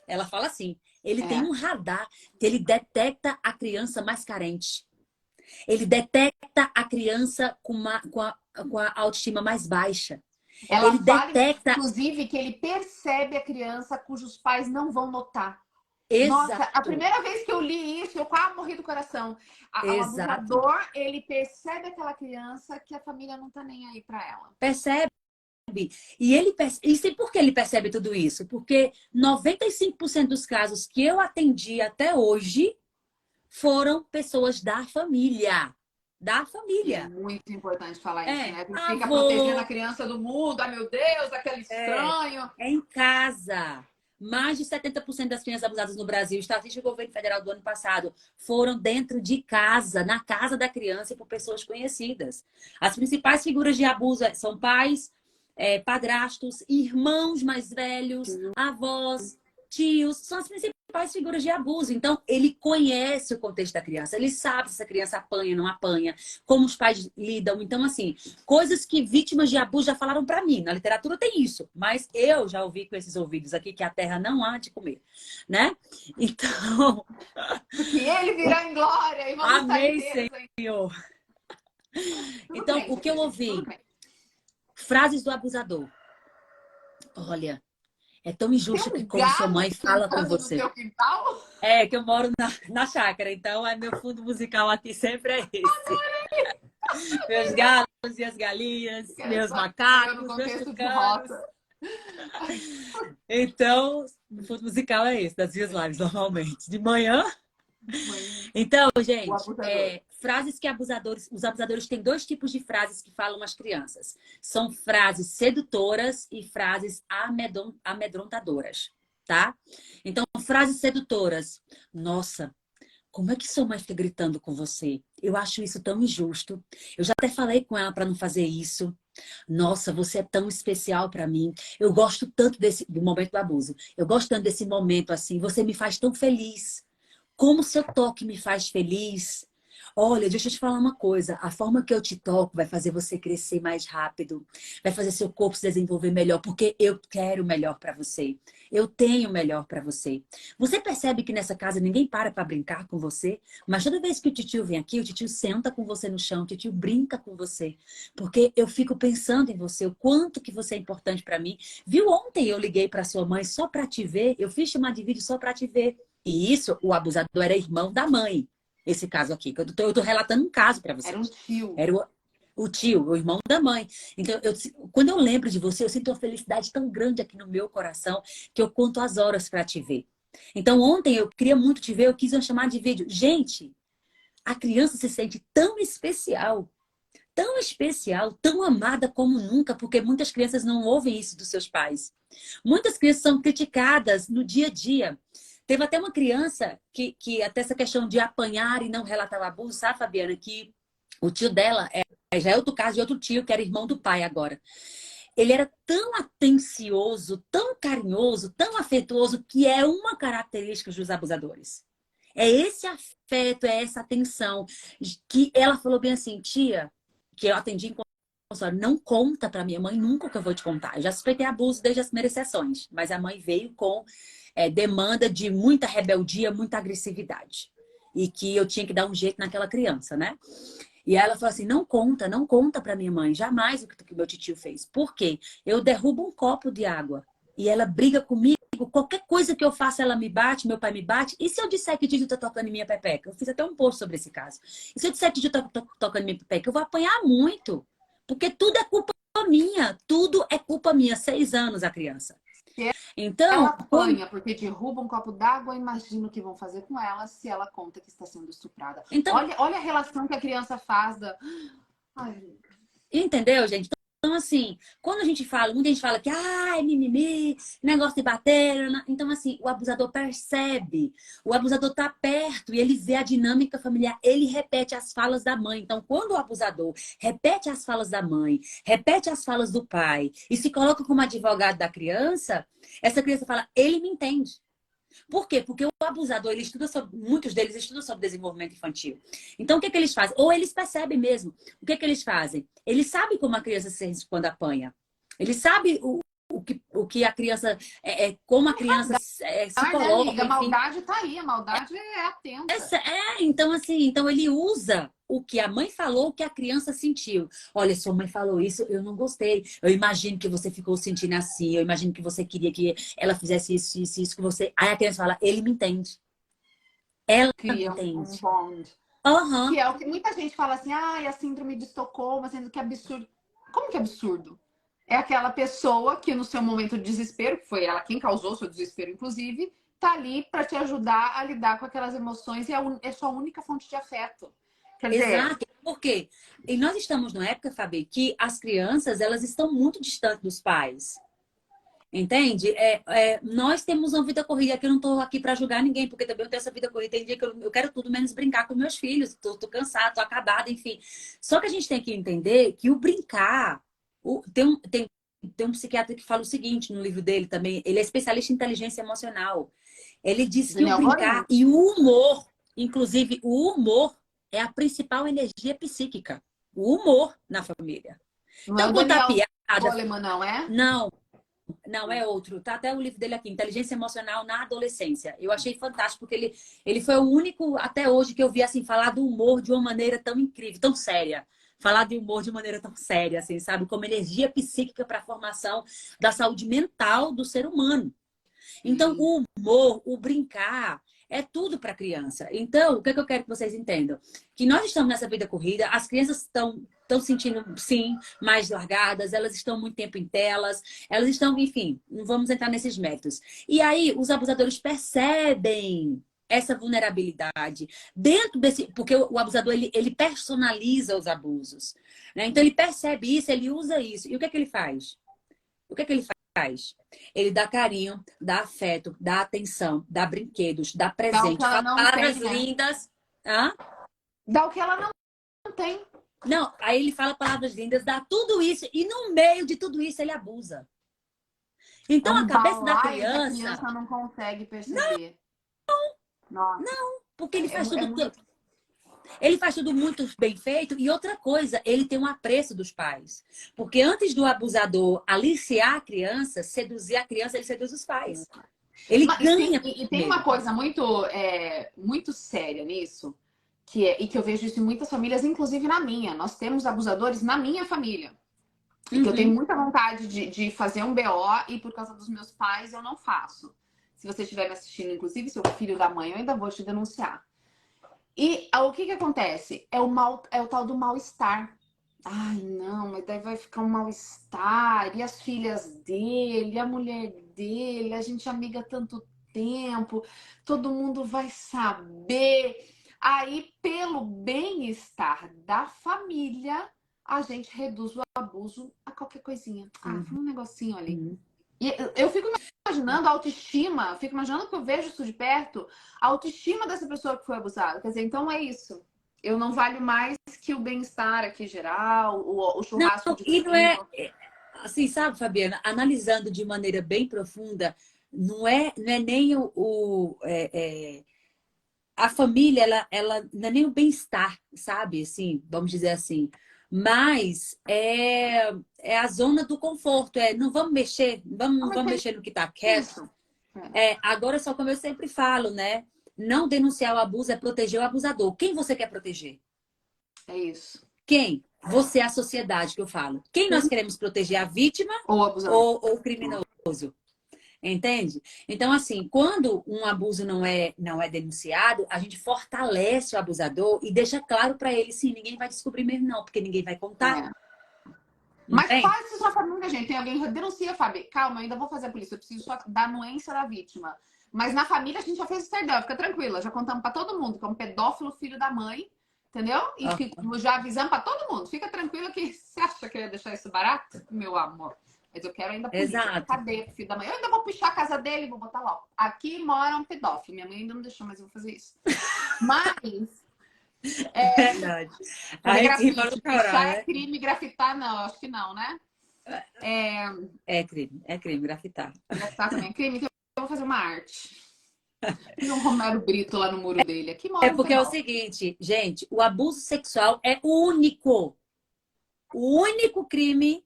S2: Ela fala assim, ele tem um radar que ele detecta a criança mais carente. Ele detecta a criança com a autoestima mais baixa.
S1: Ela fala, inclusive, que ele percebe a criança cujos pais não vão notar.
S2: Exato.
S1: Nossa, a primeira vez que eu li isso, eu quase morri do coração. O abusador, ele percebe aquela criança que a família não tá nem aí para ela.
S2: Percebe. E por que ele percebe tudo isso? Porque 95% dos casos que eu atendi até hoje foram pessoas da família. Da família.
S1: É muito importante falar isso, né? Porque fica
S2: avô,
S1: protegendo a criança do mundo. Ai, meu Deus, aquele estranho.
S2: É em casa. Mais de 70% das crianças abusadas no Brasil, estatística do governo federal do ano passado, foram dentro de casa, na casa da criança e por pessoas conhecidas. As principais figuras de abuso são pais, padrastos, irmãos mais velhos, avós, tios, são as principais figuras de abuso. Então, ele conhece o contexto da criança, ele sabe se essa criança apanha, não apanha, como os pais lidam. Então, assim, coisas que vítimas de abuso já falaram para mim. Na literatura tem isso, mas eu já ouvi com esses ouvidos aqui que a terra não há de comer, né? Então...
S1: Porque ele virá em glória e vamos
S2: amém,
S1: estar inteiros,
S2: Senhor. Então, o que eu ouvi... frases do abusador. Olha, é tão injusto que como sua mãe fala com você.
S1: No teu quintal?
S2: É, que eu moro na chácara, então meu fundo musical aqui sempre é esse. Meus galos e as galinhas, meus macacos, meus tucanos. Então, o fundo musical é esse, das minhas lives, normalmente. De manhã. Então, gente, frases que os abusadores têm dois tipos de frases que falam às crianças. São frases sedutoras e frases amedrontadoras, tá? Então, frases sedutoras. Nossa, como é que sua mãe fica gritando com você? Eu acho isso tão injusto. Eu já até falei com ela para não fazer isso. Nossa, você é tão especial para mim. Eu gosto tanto do momento do abuso. Eu gosto tanto desse momento assim. Você me faz tão feliz. Como o seu toque me faz feliz. Olha, deixa eu te falar uma coisa. A forma que eu te toco vai fazer você crescer mais rápido. Vai fazer seu corpo se desenvolver melhor, porque eu quero o melhor para você. Eu tenho o melhor para você. Você percebe que nessa casa ninguém para brincar com você? Mas toda vez que o titio vem aqui, o titio senta com você no chão, o titio brinca com você. Porque eu fico pensando em você, o quanto que você é importante para mim. Viu, ontem eu liguei para sua mãe só para te ver. Eu fiz chamada de vídeo só para te ver. E isso, o abusador era irmão da mãe. Esse caso aqui, que eu tô relatando um caso para você.
S1: Era um tio.
S2: Era o tio, o irmão da mãe. Então, quando eu lembro de você, eu sinto uma felicidade tão grande aqui no meu coração que eu conto as horas para te ver. Então, ontem eu queria muito te ver, eu quis uma chamada de vídeo. Gente, a criança se sente tão especial, tão amada como nunca, porque muitas crianças não ouvem isso dos seus pais. Muitas crianças são criticadas no dia a dia. Teve até uma criança que até essa questão de apanhar e não relatar o abuso, sabe, Fabiana? Que o tio dela, já é outro caso de outro tio, que era irmão do pai agora. Ele era tão atencioso, tão carinhoso, tão afetuoso, que é uma característica dos abusadores. É esse afeto, é essa atenção. Que ela falou bem assim, tia, que eu atendi em consultório, não conta para minha mãe nunca que eu vou te contar. Eu já suspeitei abuso desde as primeiras sessões, mas a mãe veio com demanda de muita rebeldia, muita agressividade. E que eu tinha que dar um jeito naquela criança, né? E aí ela falou assim, não conta para minha mãe, jamais o que meu titio fez. Por quê? Eu derrubo um copo de água e ela briga comigo, qualquer coisa que eu faça ela me bate, meu pai me bate. E se eu disser que o titio tá tocando em minha pepeca? Eu fiz até um post sobre esse caso. E se eu disser que o titio tá tocando em minha pepeca? Eu vou apanhar muito. Porque tudo é culpa minha. Tudo é culpa minha. 6 anos a criança.
S1: Ela
S2: Então,
S1: apanha porque derruba um copo d'água, imagina o que vão fazer com ela se ela conta que está sendo estuprada.
S2: então
S1: Olha a relação que a criança faz da. Ai,
S2: entendeu, gente? Então, assim, quando a gente fala, muita gente fala que, ai, mimimi, negócio de bater. Então, assim, o abusador percebe, o abusador tá perto e ele vê a dinâmica familiar, ele repete as falas da mãe. Então, quando o abusador repete as falas da mãe, repete as falas do pai e se coloca como advogado da criança, essa criança fala, ele me entende. Por quê? Porque o abusador, ele estuda sobre, muitos deles estudam sobre desenvolvimento infantil. Então, o que eles fazem? Ou eles percebem mesmo. O que eles fazem? Eles sabem como a criança se sente quando apanha. Eles sabem o que a criança, como a criança se
S1: né,
S2: coloca,
S1: amiga? A
S2: enfim.
S1: maldade tá aí, a maldade é atenta.
S2: Então assim, então ele usa o que a mãe falou, o que a criança sentiu. Olha, sua mãe falou isso, eu não gostei. Eu imagino que você ficou sentindo assim, eu imagino que você queria que ela fizesse isso que você. Aí a criança fala, ele me entende. Ela me
S1: Cria um
S2: entende.
S1: bond.
S2: Aham.
S1: Que é o que muita gente fala assim, ai, a síndrome de Estocolmo, sendo que absurdo. Como que é absurdo? É aquela pessoa que no seu momento de desespero, que foi ela quem causou o seu desespero, inclusive, tá ali para te ajudar a lidar com aquelas emoções e é sua única fonte de afeto. Quer dizer,
S2: Exato. Por quê? E nós estamos numa época, Fabi, que as crianças, elas estão muito distantes dos pais. Entende? Nós temos uma vida corrida, que eu não estou aqui para julgar ninguém, porque também eu tenho essa vida corrida. Tem dia que eu quero tudo menos brincar com meus filhos. Tô cansada, tô acabada, enfim. Só que a gente tem que entender que o brincar. Tem um psiquiatra que fala o seguinte no livro dele também. Ele é especialista em inteligência emocional. Ele diz que o
S1: Daniel
S2: brincar
S1: Goleman,
S2: e o humor, inclusive o humor, é a principal energia psíquica. O humor na família.
S1: não é
S2: Então,
S1: o
S2: contar
S1: Daniel
S2: piada.
S1: Goleman, não é?
S2: Não, não, é outro. Tá até o livro dele aqui, Inteligência Emocional na Adolescência. Eu achei fantástico, porque ele foi o único, até hoje, que eu vi, assim, falar do humor de uma maneira tão incrível, tão séria. Falar de humor de maneira tão séria, assim, sabe? Como energia psíquica para a formação da saúde mental do ser humano. Então,
S1: Sim.
S2: o humor, o brincar, é tudo para a criança. Então, o que é que eu quero que vocês entendam? Que nós estamos nessa vida corrida, as crianças estão sentindo, sim, mais largadas, elas estão muito tempo em telas, elas estão, enfim, não vamos entrar nesses métodos. E aí, os abusadores percebem essa vulnerabilidade dentro desse, porque o abusador ele personaliza os abusos, né? Então ele percebe isso, ele usa isso. E o que é que ele faz? O que é que ele faz? Ele dá carinho, dá afeto, dá atenção, dá brinquedos, dá
S1: Dá o que
S2: presente,
S1: ela
S2: fala
S1: não
S2: palavras
S1: tem, né?
S2: lindas. Hã?
S1: Dá o que ela não tem.
S2: Não, aí ele fala palavras lindas, dá tudo isso, e no meio de tudo isso ele abusa.
S1: É
S2: Então a
S1: um
S2: cabeça da
S1: balaio que a
S2: criança,
S1: criança não consegue perceber. Nossa,
S2: porque ele faz
S1: é
S2: tudo,
S1: muito.
S2: ele faz tudo muito bem feito, e outra coisa, ele tem um apreço dos pais. Porque antes do abusador aliciar a criança, seduzir a criança, ele seduz os pais. Ele ganha
S1: E tem uma
S2: primeiro.
S1: coisa muito, muito séria nisso, e que eu vejo isso em muitas famílias, inclusive na minha. Nós temos abusadores na minha família. E que eu tenho
S2: Uhum.
S1: muita vontade de fazer um BO e por causa dos meus pais eu não faço. Se você estiver me assistindo, inclusive, seu filho da mãe, eu ainda vou te denunciar. E o que que acontece? É o tal do mal-estar. Ai, não, mas daí vai ficar um mal-estar. E as filhas dele, a mulher dele, a gente é amiga há tanto tempo, todo mundo vai saber. Aí, pelo bem-estar da família, a gente reduz o abuso a qualquer coisinha. Ah, foi
S2: Uhum.
S1: um negocinho ali.
S2: Uhum.
S1: E eu fico imaginando a autoestima, fico imaginando que eu vejo isso de perto, a autoestima dessa pessoa que foi abusada. Quer dizer, então é isso. Eu não valho mais que o bem-estar aqui geral, o
S2: Não,
S1: churrasco de
S2: e não é,
S1: domingo.
S2: assim, sabe, Fabiana, analisando de maneira bem profunda, não é nem a família, ela não é nem o bem-estar, sabe? Assim, vamos dizer assim. Mas é a zona do conforto. Não vamos mexer,
S1: Ah,
S2: não
S1: mas
S2: vamos
S1: é
S2: mexer no que está quieto.
S1: isso.
S2: Agora, só como eu sempre falo, né? Não denunciar o abuso é proteger o abusador. Quem você quer proteger?
S1: É isso.
S2: Quem? Você, a sociedade que eu falo. Quem nós
S1: Sim.
S2: queremos proteger? A vítima
S1: Ou abusador.
S2: ou o criminoso? Entende? Então, assim, quando um abuso não é denunciado, a gente fortalece o abusador e deixa claro para ele, sim, ninguém vai descobrir mesmo não, porque ninguém vai contar,
S1: É.
S2: não
S1: Mas
S2: tem?
S1: quase sua família, gente. Tem alguém que denuncia, Fábio. Calma, eu ainda vou fazer a polícia. Eu preciso só da anuência da vítima. Mas na família a gente já fez o perdão. Fica tranquila. Já contamos pra todo mundo que é um pedófilo filho da mãe. Entendeu? E
S2: Ó,
S1: já avisamos pra todo mundo. Fica tranquila que você acha que eu ia deixar isso barato? Meu amor. Mas eu quero ainda polícia.
S2: exato.
S1: Cadeia pro filho da mãe. Eu ainda vou pichar a casa dele e vou botar lá. Aqui mora um pedófilo. Minha mãe ainda não deixou, mas eu vou fazer isso. Mas
S2: Verdade. A
S1: fazer
S2: gente ri para não
S1: grafite.
S2: chorar,
S1: Pichar é
S2: né?
S1: crime, grafitar não. Acho que não, né?
S2: É crime, grafitar.
S1: Grafitar também é crime, então eu vou fazer uma arte. Fazer um Romero Brito lá no muro dele. Aqui
S2: É
S1: mora um
S2: porque é o
S1: pedófilo.
S2: seguinte, gente, o abuso sexual é o único crime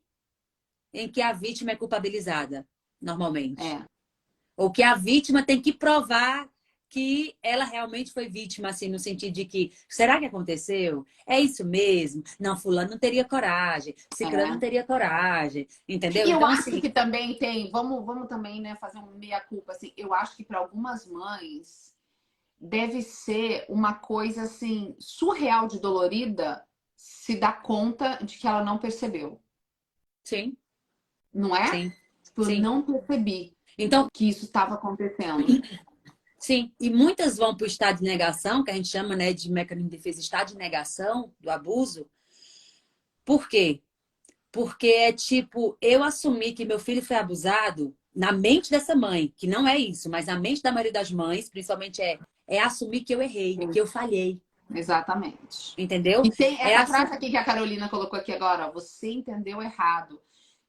S2: em que a vítima é culpabilizada, normalmente.
S1: É.
S2: Ou que a vítima tem que provar que ela realmente foi vítima, assim, no sentido de que, será que aconteceu? É isso mesmo? Não, fulano não teria coragem, ciclano não
S1: É.
S2: teria coragem, entendeu?
S1: E eu
S2: Então,
S1: acho
S2: assim,
S1: que também tem, vamos também, né, fazer um meia-culpa, assim, eu acho que para algumas mães deve ser uma coisa, assim, surreal de dolorida se dar conta de que ela não percebeu,
S2: sim,
S1: não é?
S2: sim,
S1: Tipo, eu
S2: sim.
S1: não percebi
S2: Então,
S1: que isso estava acontecendo.
S2: sim, e muitas vão para o estado de negação, que a gente chama, né, de mecanismo de defesa, estado de negação do abuso. Por quê? Porque é tipo, eu assumi que meu filho foi abusado na mente dessa mãe, que não é isso, mas na mente da maioria das mães, principalmente é assumir que eu errei, que eu falhei,
S1: Exatamente.
S2: entendeu?
S1: E tem
S2: É
S1: essa
S2: assumir.
S1: frase aqui que a Carolina colocou aqui agora, ó, você entendeu errado.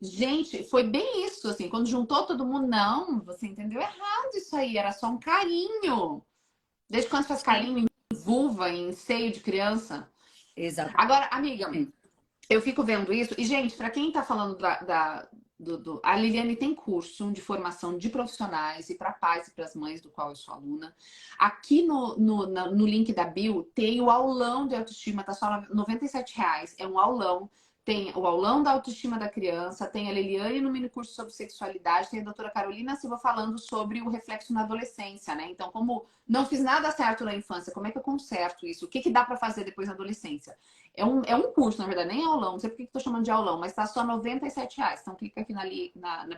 S1: Gente, foi bem isso, assim, quando juntou todo mundo, não, você entendeu errado isso aí, era só um carinho. Desde quando faz
S2: Sim,
S1: carinho em vulva, em seio de criança?
S2: exatamente.
S1: Agora, amiga, eu fico vendo isso, e gente, para quem tá falando a Liliane tem curso de formação de profissionais e para pais e para as mães, do qual eu sou aluna. Aqui no link da Bio tem o aulão de autoestima, tá só R$ 97. É um aulão. Tem o aulão da autoestima da criança, tem a Liliane no mini curso sobre sexualidade, tem a doutora Carolina Silva falando sobre o reflexo na adolescência, né? Então, como não fiz nada certo na infância, como é que eu conserto isso? O que dá para fazer depois na adolescência? É um curso, na verdade, nem é aulão. Não sei por que estou chamando de aulão, mas está só R$ 97. Então clica aqui na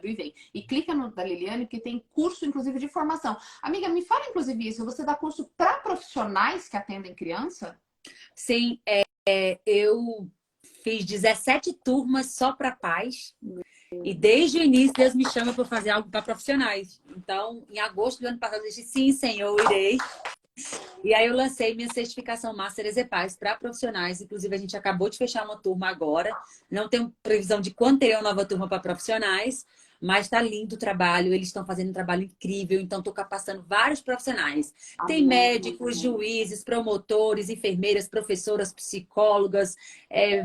S1: Bio e vem. E clica no da Liliane, que tem curso, inclusive, de formação. Amiga, me fala, inclusive, isso. Você dá curso para profissionais que atendem criança?
S2: Sim, eu fiz 17 turmas só para pais. E desde o início, Deus me chama para fazer algo para profissionais. Então, em agosto do ano passado, eu disse: sim, Senhor, eu irei. E aí eu lancei minha certificação Master Exepaz para profissionais. Inclusive, a gente acabou de fechar uma turma agora. Não tenho previsão de quando terei uma nova turma para profissionais, mas está lindo o trabalho. Eles estão fazendo um trabalho incrível. Então, estou capacitando vários profissionais. Tem médicos, juízes, promotores, enfermeiras, professoras, psicólogas,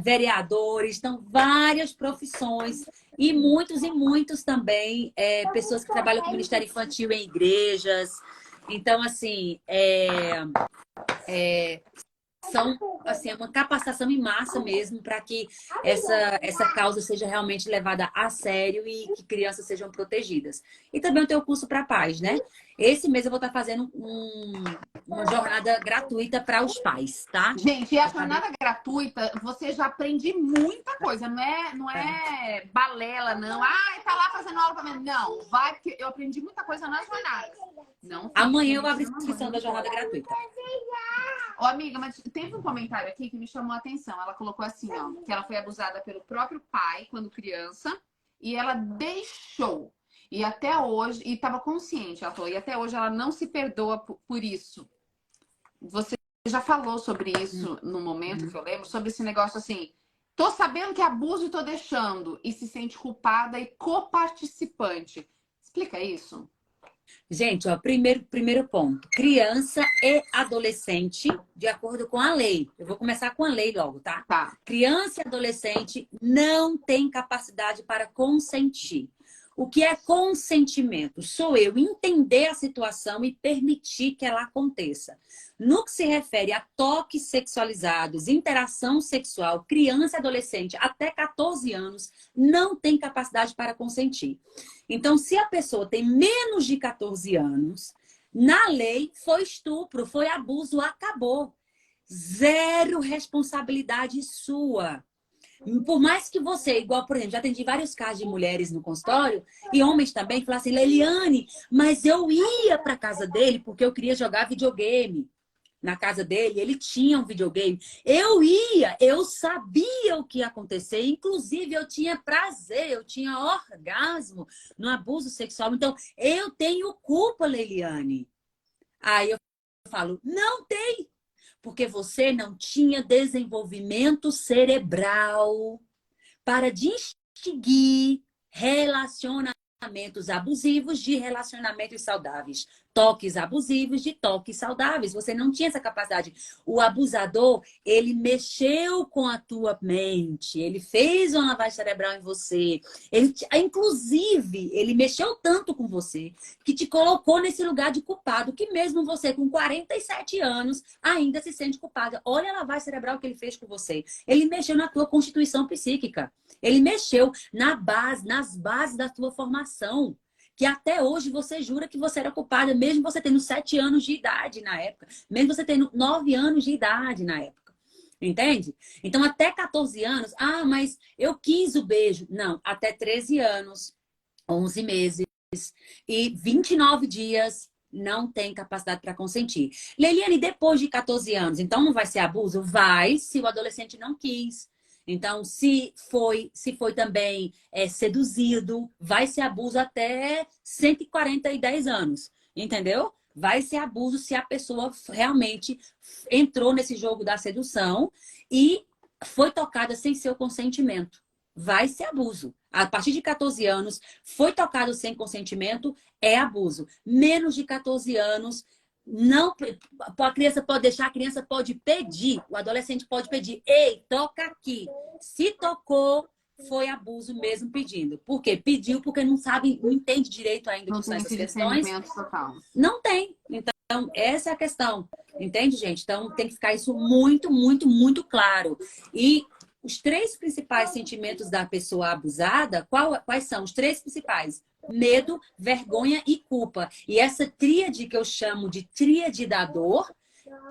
S2: vereadores. Então, várias profissões. E muitos também pessoas que trabalham com o Ministério Infantil em igrejas. Então, assim, são assim, é uma capacitação em massa mesmo para que essa causa seja realmente levada a sério e que crianças sejam protegidas. E também eu tenho o curso para pais, né? Esse mês eu vou estar fazendo uma jornada gratuita para os pais, tá?
S1: Gente, e a jornada gratuita, você já aprende muita coisa, não é balela, não. Ah, tá lá fazendo aula pra mim. Não, vai, porque eu aprendi muita coisa nas jornadas. Não fique
S2: Amanhã eu abro a
S1: demitindo
S2: inscrição da jornada gratuita.
S1: Ô, amiga, mas teve um comentário aqui que me chamou a atenção. Ela colocou assim, ó, que ela foi abusada pelo próprio pai quando criança e ela deixou. E até hoje, e estava consciente, ela falou, e até hoje ela não se perdoa por isso. Você já falou sobre isso no momento que eu lembro, sobre esse negócio assim, tô sabendo que é abuso e tô deixando, e se sente culpada e coparticipante. Explica isso.
S2: Gente, ó, primeiro ponto. Criança e adolescente, de acordo com a lei. Eu vou começar com a lei logo, tá?
S1: Tá.
S2: Criança e adolescente não tem capacidade para consentir. O que é consentimento? Sou eu entender a situação e permitir que ela aconteça. No que se refere a toques sexualizados, interação sexual, criança e adolescente até 14 anos não tem capacidade para consentir. Então, se a pessoa tem menos de 14 anos, na lei foi estupro, foi abuso, acabou. Zero responsabilidade sua. Por mais que você, igual, por exemplo, já atendi vários casos de mulheres no consultório e homens também, que falaram assim, Leliane, mas eu ia para casa dele porque eu queria jogar videogame. Na casa dele, ele tinha um videogame. Eu ia, eu sabia o que ia acontecer. Inclusive, eu tinha prazer, eu tinha orgasmo no abuso sexual. Então, eu tenho culpa, Leiliane. Aí eu falo, não tem, porque você não tinha desenvolvimento cerebral para distinguir relacionamentos abusivos de relacionamentos saudáveis. Toques abusivos de toques saudáveis. Você não tinha essa capacidade. O abusador, ele mexeu com a tua mente. Ele fez uma lavagem cerebral em você. Inclusive, ele mexeu tanto com você que te colocou nesse lugar de culpado, que mesmo você com 47 anos ainda se sente culpada. Olha a lavagem cerebral que ele fez com você. Ele mexeu na tua constituição psíquica. Ele mexeu nas bases da tua formação. Que até hoje você jura que você era culpada, mesmo você tendo 7 anos de idade na época. Mesmo você tendo 9 anos de idade na época. Entende? Então, até 14 anos, mas eu quis o beijo. Não, até 13 anos, 11 meses e 29 dias não tem capacidade para consentir. Leiliane, depois de 14 anos, então não vai ser abuso? Vai, se o adolescente não quis. Então, se foi também seduzido, vai ser abuso até 110 anos, entendeu? Vai ser abuso se a pessoa realmente entrou nesse jogo da sedução e foi tocada sem seu consentimento. Vai ser abuso. A partir de 14 anos, foi tocado sem consentimento, é abuso. Menos de 14 anos, não, a criança pode deixar, a criança pode pedir, o adolescente pode pedir, ei, toca aqui. Se tocou, foi abuso mesmo pedindo. Por quê? Pediu porque não sabe, não entende direito ainda o que são essas questões. Não tem. Então, essa é a questão. Entende, gente? Então, tem que ficar isso muito claro. E os 3 principais sentimentos da pessoa abusada, quais são os 3 principais? Medo, vergonha e culpa. E essa tríade que eu chamo de tríade da dor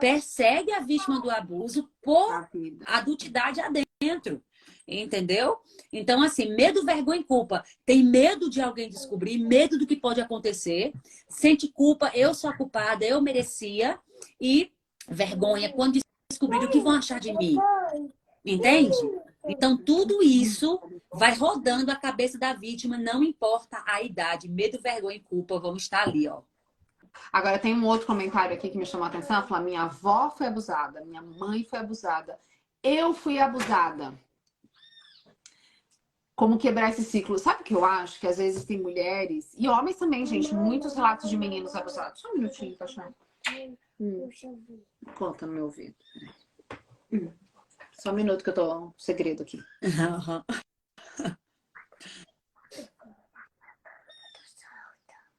S2: persegue a vítima do abuso por adultidade adentro. Entendeu? Então, assim, medo, vergonha e culpa. Tem medo de alguém descobrir, medo do que pode acontecer. Sente culpa, eu sou a culpada, eu merecia. E vergonha, quando descobrir o que vão achar de mim. Entende? Então, tudo isso vai rodando a cabeça da vítima, não importa a idade. Medo, vergonha e culpa vão estar ali, ó.
S1: Agora tem um outro comentário aqui que me chamou a atenção. Fala, minha avó foi abusada, minha mãe foi abusada, eu fui abusada. Como quebrar esse ciclo? Sabe o que eu acho? Que às vezes tem mulheres, e homens também, gente, muitos relatos de meninos abusados. Só um minutinho, cachorro. Conta no meu ouvido. Só um minuto que eu tô um segredo aqui.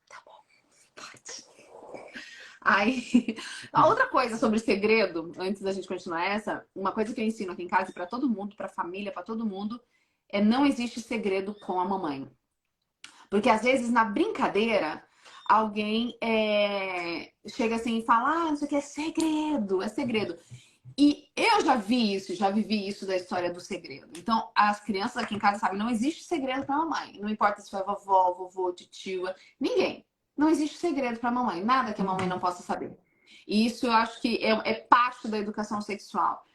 S1: Tá bom, pode. Aí, a outra coisa sobre segredo, antes da gente continuar essa, uma coisa que eu ensino aqui em casa para todo mundo, para família, para todo mundo, é não existe segredo com a mamãe. Porque às vezes na brincadeira, alguém chega assim e fala, ah, isso aqui é segredo, é segredo. E eu já vi isso, já vivi isso da história do segredo. Então, as crianças aqui em casa sabem, não existe segredo para mamãe. Não importa se foi vovó, vovô, titia, ninguém. Não existe segredo para mamãe, nada que a mamãe não possa saber. E isso eu acho que é parte da educação sexual.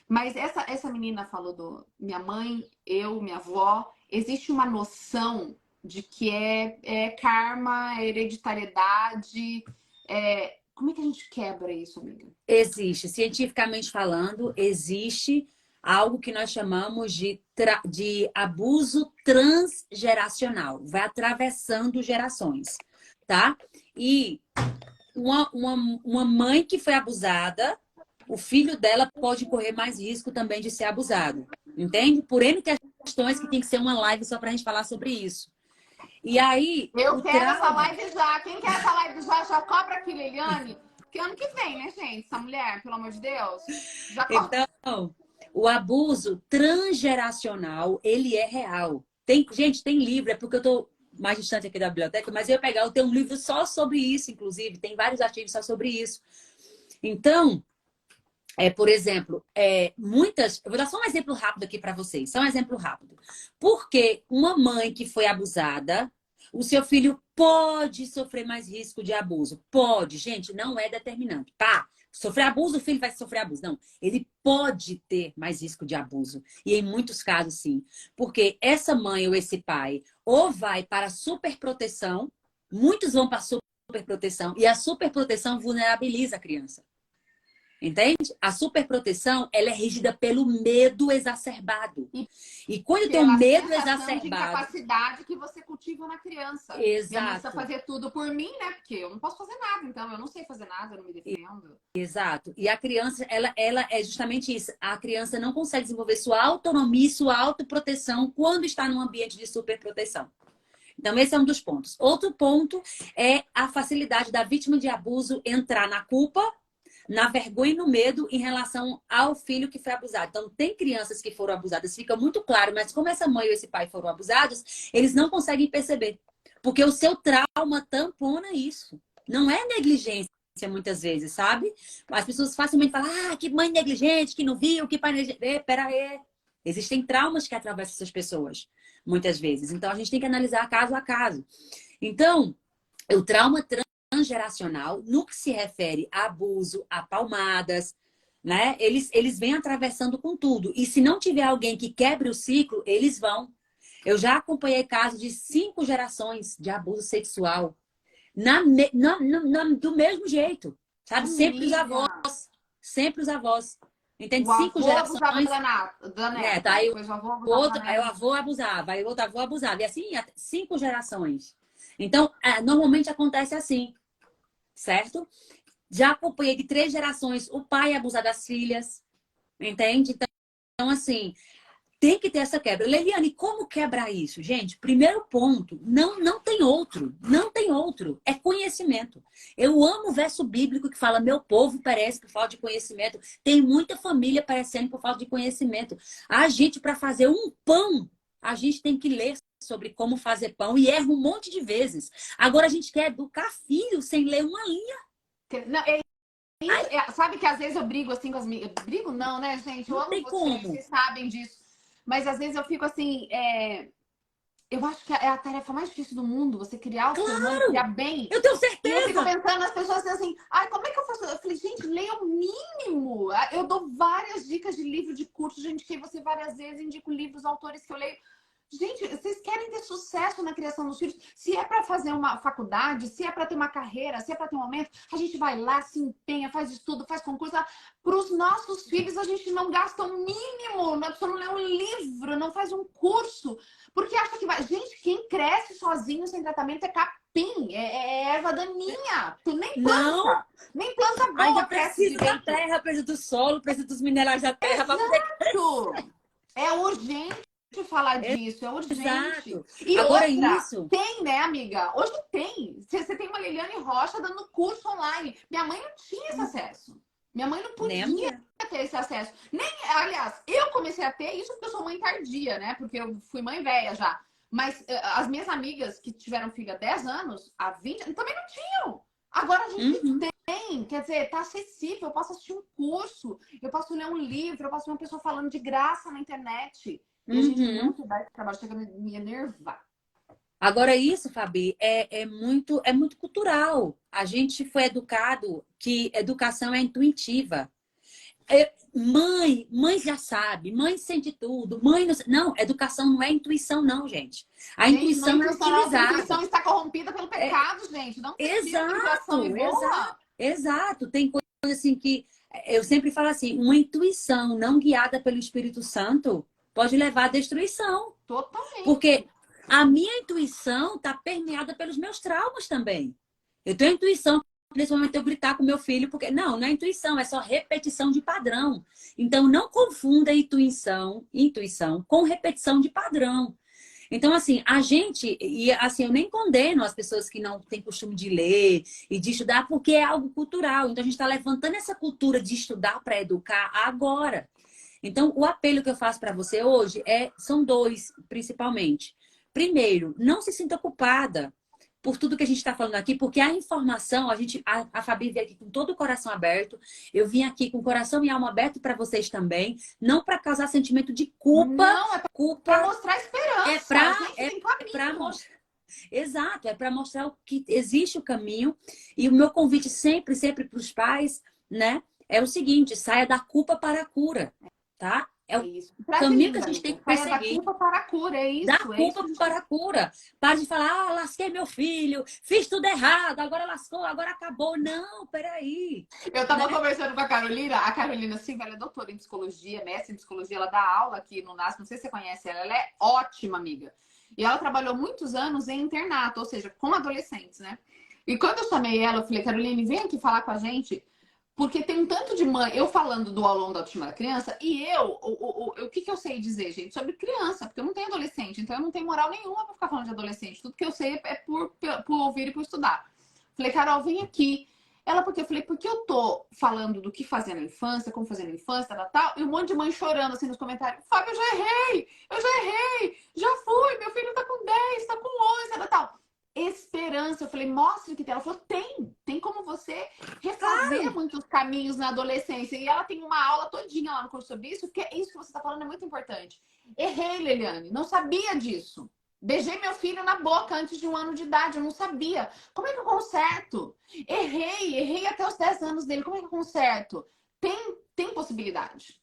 S1: Mas essa menina falou do minha mãe, eu, minha avó. Existe uma noção de que é karma, hereditariedade. Como é que a gente quebra isso, amiga?
S2: Existe, cientificamente falando, existe algo que nós chamamos de abuso transgeracional. Vai atravessando gerações, tá? E uma mãe que foi abusada, o filho dela pode correr mais risco também de ser abusado. Entende? Por N questões que tem que ser uma live só pra gente falar sobre isso. E aí,
S1: eu quero essa live já. Quem quer essa live já, já cobra aqui, Liliane. Porque ano que vem, né, gente? Essa mulher, pelo amor de Deus. Já cobra.
S2: Então, o abuso transgeracional, ele é real. Gente, tem livro, é porque eu tô mais distante aqui da biblioteca, mas eu tenho um livro só sobre isso, inclusive. Tem vários artigos só sobre isso. Então, por exemplo, eu vou dar só um exemplo rápido aqui para vocês. Só um exemplo rápido. Porque uma mãe que foi abusada, o seu filho pode sofrer mais risco de abuso. Pode, gente, não é determinante. Pá, sofrer abuso, o filho vai sofrer abuso. Não, ele pode ter mais risco de abuso. E em muitos casos, sim. Porque essa mãe ou esse pai ou vai para a superproteção, muitos vão para a superproteção, e a superproteção vulnerabiliza a criança. Entende? A superproteção, ela é regida pelo medo exacerbado. E quando eu tenho medo exacerbado...
S1: de incapacidade que você cultiva na criança.
S2: Exato.
S1: Minha mãe precisa fazer tudo por mim, né? Porque eu não posso fazer nada, então eu não sei fazer nada, eu não me defendo.
S2: Exato. E a criança, ela é justamente isso. A criança não consegue desenvolver sua autonomia e sua autoproteção quando está num ambiente de superproteção. Então, esse é um dos pontos. Outro ponto é a facilidade da vítima de abuso entrar na culpa, na vergonha e no medo em relação ao filho que foi abusado. Então, tem crianças que foram abusadas, fica muito claro, mas como essa mãe ou esse pai foram abusados, eles não conseguem perceber. Porque o seu trauma tampona isso. Não é negligência, muitas vezes, sabe? As pessoas facilmente falam, que mãe negligente, que não viu, que pai negligente. Pera aí. Existem traumas que atravessam essas pessoas, muitas vezes. Então, a gente tem que analisar caso a caso. Então, o trauma transgeracional, no que se refere a abuso, a palmadas, né? Eles vêm atravessando com tudo. E se não tiver alguém que quebre o ciclo, eles vão. Eu já acompanhei casos de 5 gerações de abuso sexual do mesmo jeito, sabe? Sempre os avós. Sempre os avós. Entende? 5 gerações.
S1: Da neta.
S2: Aí o avô abusava, aí o outro avô abusava. E assim, 5 gerações. Então, normalmente acontece assim, certo? Já acompanhei de 3 gerações o pai abusar das filhas, entende? Então, assim, tem que ter essa quebra. Leliane, como quebrar isso? Gente, primeiro ponto, não tem outro. Não tem outro. É conhecimento. Eu amo o verso bíblico que fala, meu povo perece por falta de conhecimento. Tem muita família perecendo por falta de conhecimento. A gente, para fazer um pão, a gente tem que ler sobre como fazer pão e erra um monte de vezes. Agora a gente quer educar filho sem ler uma linha.
S1: Não, sabe que às vezes eu brigo assim com as minhas... Brigo não, né, gente? Eu amo vocês sabem disso. Mas às vezes eu fico assim... Eu acho que é a tarefa mais difícil do mundo, você criar o ser humano, criar bem.
S2: Eu tenho certeza.
S1: E eu fico pensando nas pessoas assim, como é que eu faço? Eu falei, gente, leia o mínimo. Eu dou várias dicas de livro, de curso, já indiquei você várias vezes, indico livros, autores que eu leio. Gente, vocês querem ter sucesso na criação dos filhos? Se é para fazer uma faculdade, se é para ter uma carreira, se é para ter um aumento, a gente vai lá, se empenha, faz estudo, faz concurso. Para os nossos filhos, a gente não gasta o mínimo, a pessoa não lê um livro, não faz um curso, porque acha que vai. Gente, quem cresce sozinho sem tratamento é capim, é erva daninha. Tu nem planta, nem planta boa
S2: Ainda
S1: cresce
S2: precisa da
S1: direito.
S2: terra, precisa do solo, precisa dos minerais da terra para poder.
S1: Exato! É urgente falar disso, é urgente.
S2: Exato.
S1: E
S2: Agora
S1: outra,
S2: isso.
S1: tem, né, amiga? Hoje tem. Você tem uma Liliane Rocha dando curso online. Minha mãe não tinha esse acesso. Minha mãe não
S2: Nem a
S1: podia
S2: minha.
S1: ter esse acesso. Nem, aliás, eu comecei a ter isso porque eu sou mãe tardia, né? Porque eu fui mãe velha já. Mas as minhas amigas que tiveram filho há 10 anos, há 20, também não tinham. Agora a gente tem, quer dizer, tá acessível. Eu posso assistir um curso, eu posso ler um livro, eu posso ver uma pessoa falando de graça na internet. E a gente não se dá esse trabalho, chega a me enervar.
S2: Agora, isso, Fabi, é muito cultural. A gente foi educado que educação é intuitiva. Mãe já sabe, mãe sente tudo, mãe não, educação não é intuição, não, gente. A
S1: Gente, não é
S2: intuição é
S1: intuição, nossa
S2: utilizada.
S1: intuição está corrompida pelo pecado, gente. Não precisa de intuição e boa.
S2: Exato. Tem coisa assim que eu sempre falo assim, uma intuição não guiada pelo Espírito Santo pode levar à destruição.
S1: Totalmente.
S2: Porque a minha intuição está permeada pelos meus traumas também. Eu tenho a intuição, nesse momento, eu gritar com meu filho, porque não é intuição, é só repetição de padrão. Então, não confunda intuição com repetição de padrão. Então, assim, a gente, e assim, eu nem condeno as pessoas que não têm costume de ler e de estudar, porque é algo cultural. Então, a gente está levantando essa cultura de estudar para educar agora. Então, o apelo que eu faço para você hoje são dois, principalmente. Primeiro, não se sinta culpada por tudo que a gente está falando aqui, porque a informação, a Fabi veio aqui com todo o coração aberto, eu vim aqui com o coração e alma aberto para vocês também, não para causar sentimento de culpa.
S1: Não, é para mostrar esperança.
S2: Exato, é para mostrar que existe o caminho. E o meu convite sempre para os pais, né, é o seguinte: saia da culpa para a cura, tá? É o
S1: isso.
S2: caminho que a gente tem que perseguir.
S1: Da culpa para a cura, é isso.
S2: Da culpa para a cura. Para de falar, lasquei meu filho, fiz tudo errado, agora lascou, agora acabou. Não, peraí.
S1: Eu tava conversando com a Carolina Silva, ela é doutora em psicologia, mestre em psicologia, ela dá aula aqui no NASP, não sei se você conhece ela, ela é ótima amiga. E ela trabalhou muitos anos em internato, ou seja, com adolescentes, né? E quando eu chamei ela, eu falei, Caroline, vem aqui falar com a gente. Porque tem um tanto de mãe, eu falando do aulão da autoestima da criança, e o que eu sei dizer, gente, sobre criança, porque eu não tenho adolescente, então eu não tenho moral nenhuma pra ficar falando de adolescente. Tudo que eu sei é por ouvir e por estudar. Falei, Carol, vem aqui. Ela, porque eu falei, porque eu tô falando do que fazer na infância, como fazer na infância, tal, e um monte de mãe chorando assim nos comentários. Fábio, eu já errei, já fui, meu filho tá com 10, tá com 11, tal. Esperança. Eu falei, mostre o que tem. Ela falou, tem como você refazer muitos caminhos na adolescência. E ela tem uma aula todinha lá no curso sobre isso, porque isso que você está falando é muito importante. Errei, Liliane, não sabia disso. Beijei meu filho na boca antes de 1 ano de idade, eu não sabia. Como é que eu conserto? Errei até os 10 anos dele, como é que eu conserto? Tem possibilidade.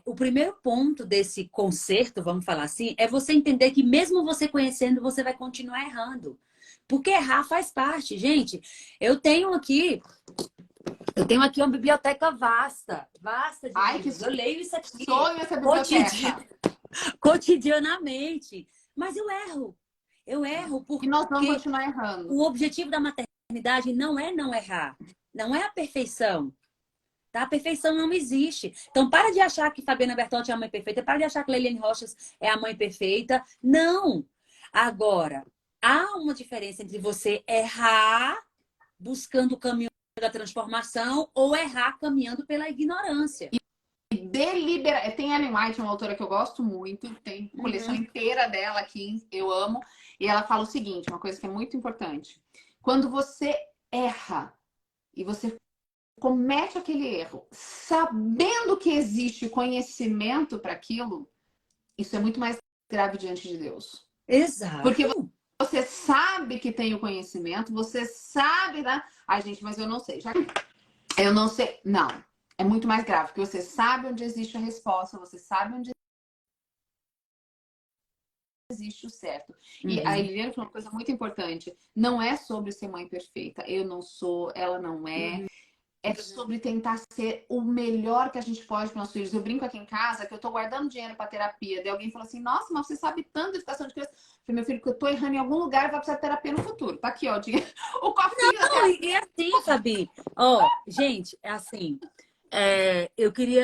S2: O primeiro ponto desse conserto, vamos falar assim, é você entender que mesmo você conhecendo, você vai continuar errando. Porque errar faz parte, gente. Eu tenho aqui uma biblioteca vasta de livros. Eu leio isso aqui
S1: sonho essa biblioteca.
S2: Cotidianamente. Mas eu erro porque
S1: e nós vamos continuar errando.
S2: O objetivo da maternidade não é não errar, não é a perfeição. Tá? A perfeição não existe. Então, para de achar que Fabiana Bertotti é a mãe perfeita. Para de achar que Liliane Rochas é a mãe perfeita. Não! Agora, há uma diferença entre você errar buscando o caminho da transformação ou errar caminhando pela ignorância.
S1: Tem Ellen White, uma autora que eu gosto muito. Tem coleção inteira dela aqui. Eu amo. E ela fala o seguinte, uma coisa que é muito importante. Quando você erra e você comete aquele erro, sabendo que existe conhecimento para aquilo, isso é muito mais grave diante de Deus.
S2: Exato.
S1: Porque você sabe que tem o conhecimento, você sabe, né? Ai, gente, mas eu não sei. Eu não sei. Não. É muito mais grave, porque você sabe onde existe a resposta, você sabe onde existe o certo. E a
S2: Uhum.
S1: Eliana falou uma coisa muito importante. Não é sobre ser mãe perfeita. Eu não sou, ela não é.
S2: Uhum.
S1: É sobre tentar ser o melhor que a gente pode para nossos filhos. Eu brinco aqui em casa que eu tô guardando dinheiro para terapia. Daí alguém falou assim: Nossa, mas você sabe tanto de educação de criança. Eu falei, meu filho, que eu tô errando em algum lugar e vai precisar de terapia no futuro. Tá aqui, ó, o dinheiro. O cofrinho da
S2: Não,
S1: terapia.
S2: e é assim, Fabi. Ó, gente, é assim. Eu tive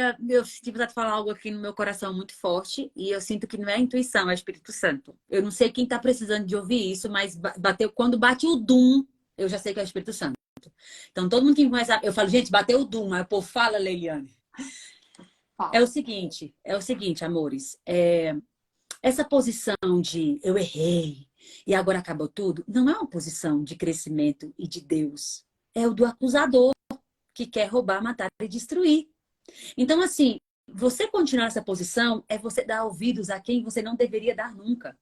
S2: vontade de falar algo aqui no meu coração muito forte e eu sinto que não é a intuição, é o Espírito Santo. Eu não sei quem está precisando de ouvir isso, mas bateu quando bate o dum, eu já sei que é o Espírito Santo. Então todo mundo que me conhece, eu falo, gente, bateu o dum, aí o povo fala, Leiliane.
S1: Fala.
S2: É o seguinte, amores, essa posição de eu errei e agora acabou tudo, não é uma posição de crescimento e de Deus. É o do acusador que quer roubar, matar e destruir. Então, assim, você continuar nessa posição é você dar ouvidos a quem você não deveria dar nunca.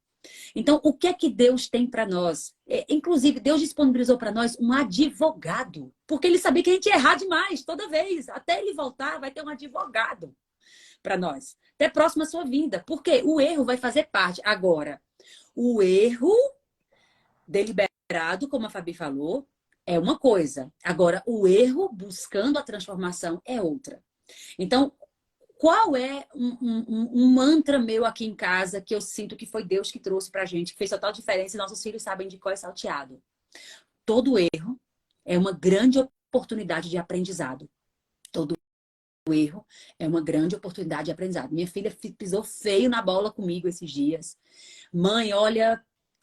S2: Então, o que é que Deus tem para nós? Inclusive, Deus disponibilizou para nós um advogado, porque ele sabia que a gente ia errar demais toda vez. Até ele voltar, vai ter um advogado para nós. Até próximo à sua vinda. Porque o erro vai fazer parte. Agora, o erro deliberado, como a Fabi falou, é uma coisa. Agora, o erro buscando a transformação é outra. Então, qual é um mantra meu aqui em casa que eu sinto que foi Deus que trouxe pra gente, que fez total diferença e nossos filhos sabem de qual é salteado? Todo erro é uma grande oportunidade de aprendizado. Todo erro é uma grande oportunidade de aprendizado. Minha filha pisou feio na bola comigo esses dias. Mãe, olha.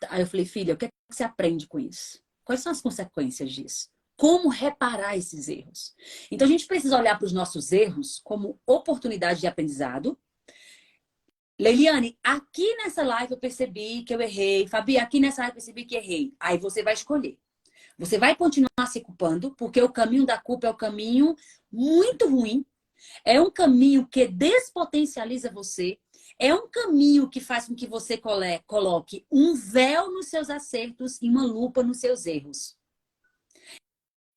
S2: Aí eu falei, filha, o que é que você aprende com isso? Quais são as consequências disso? Como reparar esses erros? Então a gente precisa olhar para os nossos erros como oportunidade de aprendizado. Leiliane, aqui nessa live eu percebi que eu errei. Fabi, aqui nessa live eu percebi que errei. Aí você vai escolher. Você vai continuar se culpando, porque o caminho da culpa é o caminho muito ruim. É um caminho que despotencializa você. É um caminho que faz com que você coloque um véu nos seus acertos e uma lupa nos seus erros.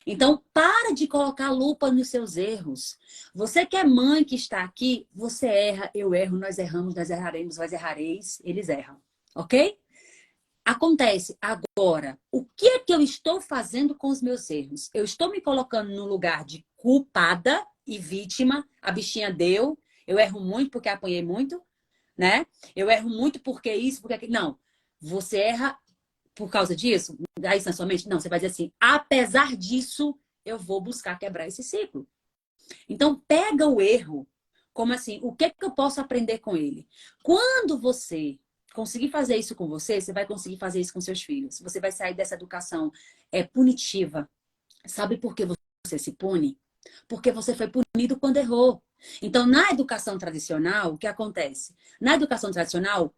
S2: Então, para de colocar lupa nos seus erros. Você que é mãe que está aqui, você erra, eu erro, nós erramos, nós erraremos, vós errareis, eles erram. Ok? Acontece agora, o que é que eu estou fazendo com os meus erros? Eu estou me colocando no lugar de culpada e vítima. A bichinha deu, eu erro muito porque apanhei muito, né? Eu erro muito porque isso, porque aquilo. Não, você erra por causa disso? Aí na sua mente? Não, você vai dizer assim, apesar disso, eu vou buscar quebrar esse ciclo. Então, pega o erro como assim, o que é que eu posso aprender com ele? Quando você conseguir fazer isso com você, você vai conseguir fazer isso com seus filhos. Você vai sair dessa educação punitiva. Sabe por que você se pune? Porque você foi punido quando errou. Então, na educação tradicional, o que acontece? Na educação tradicional,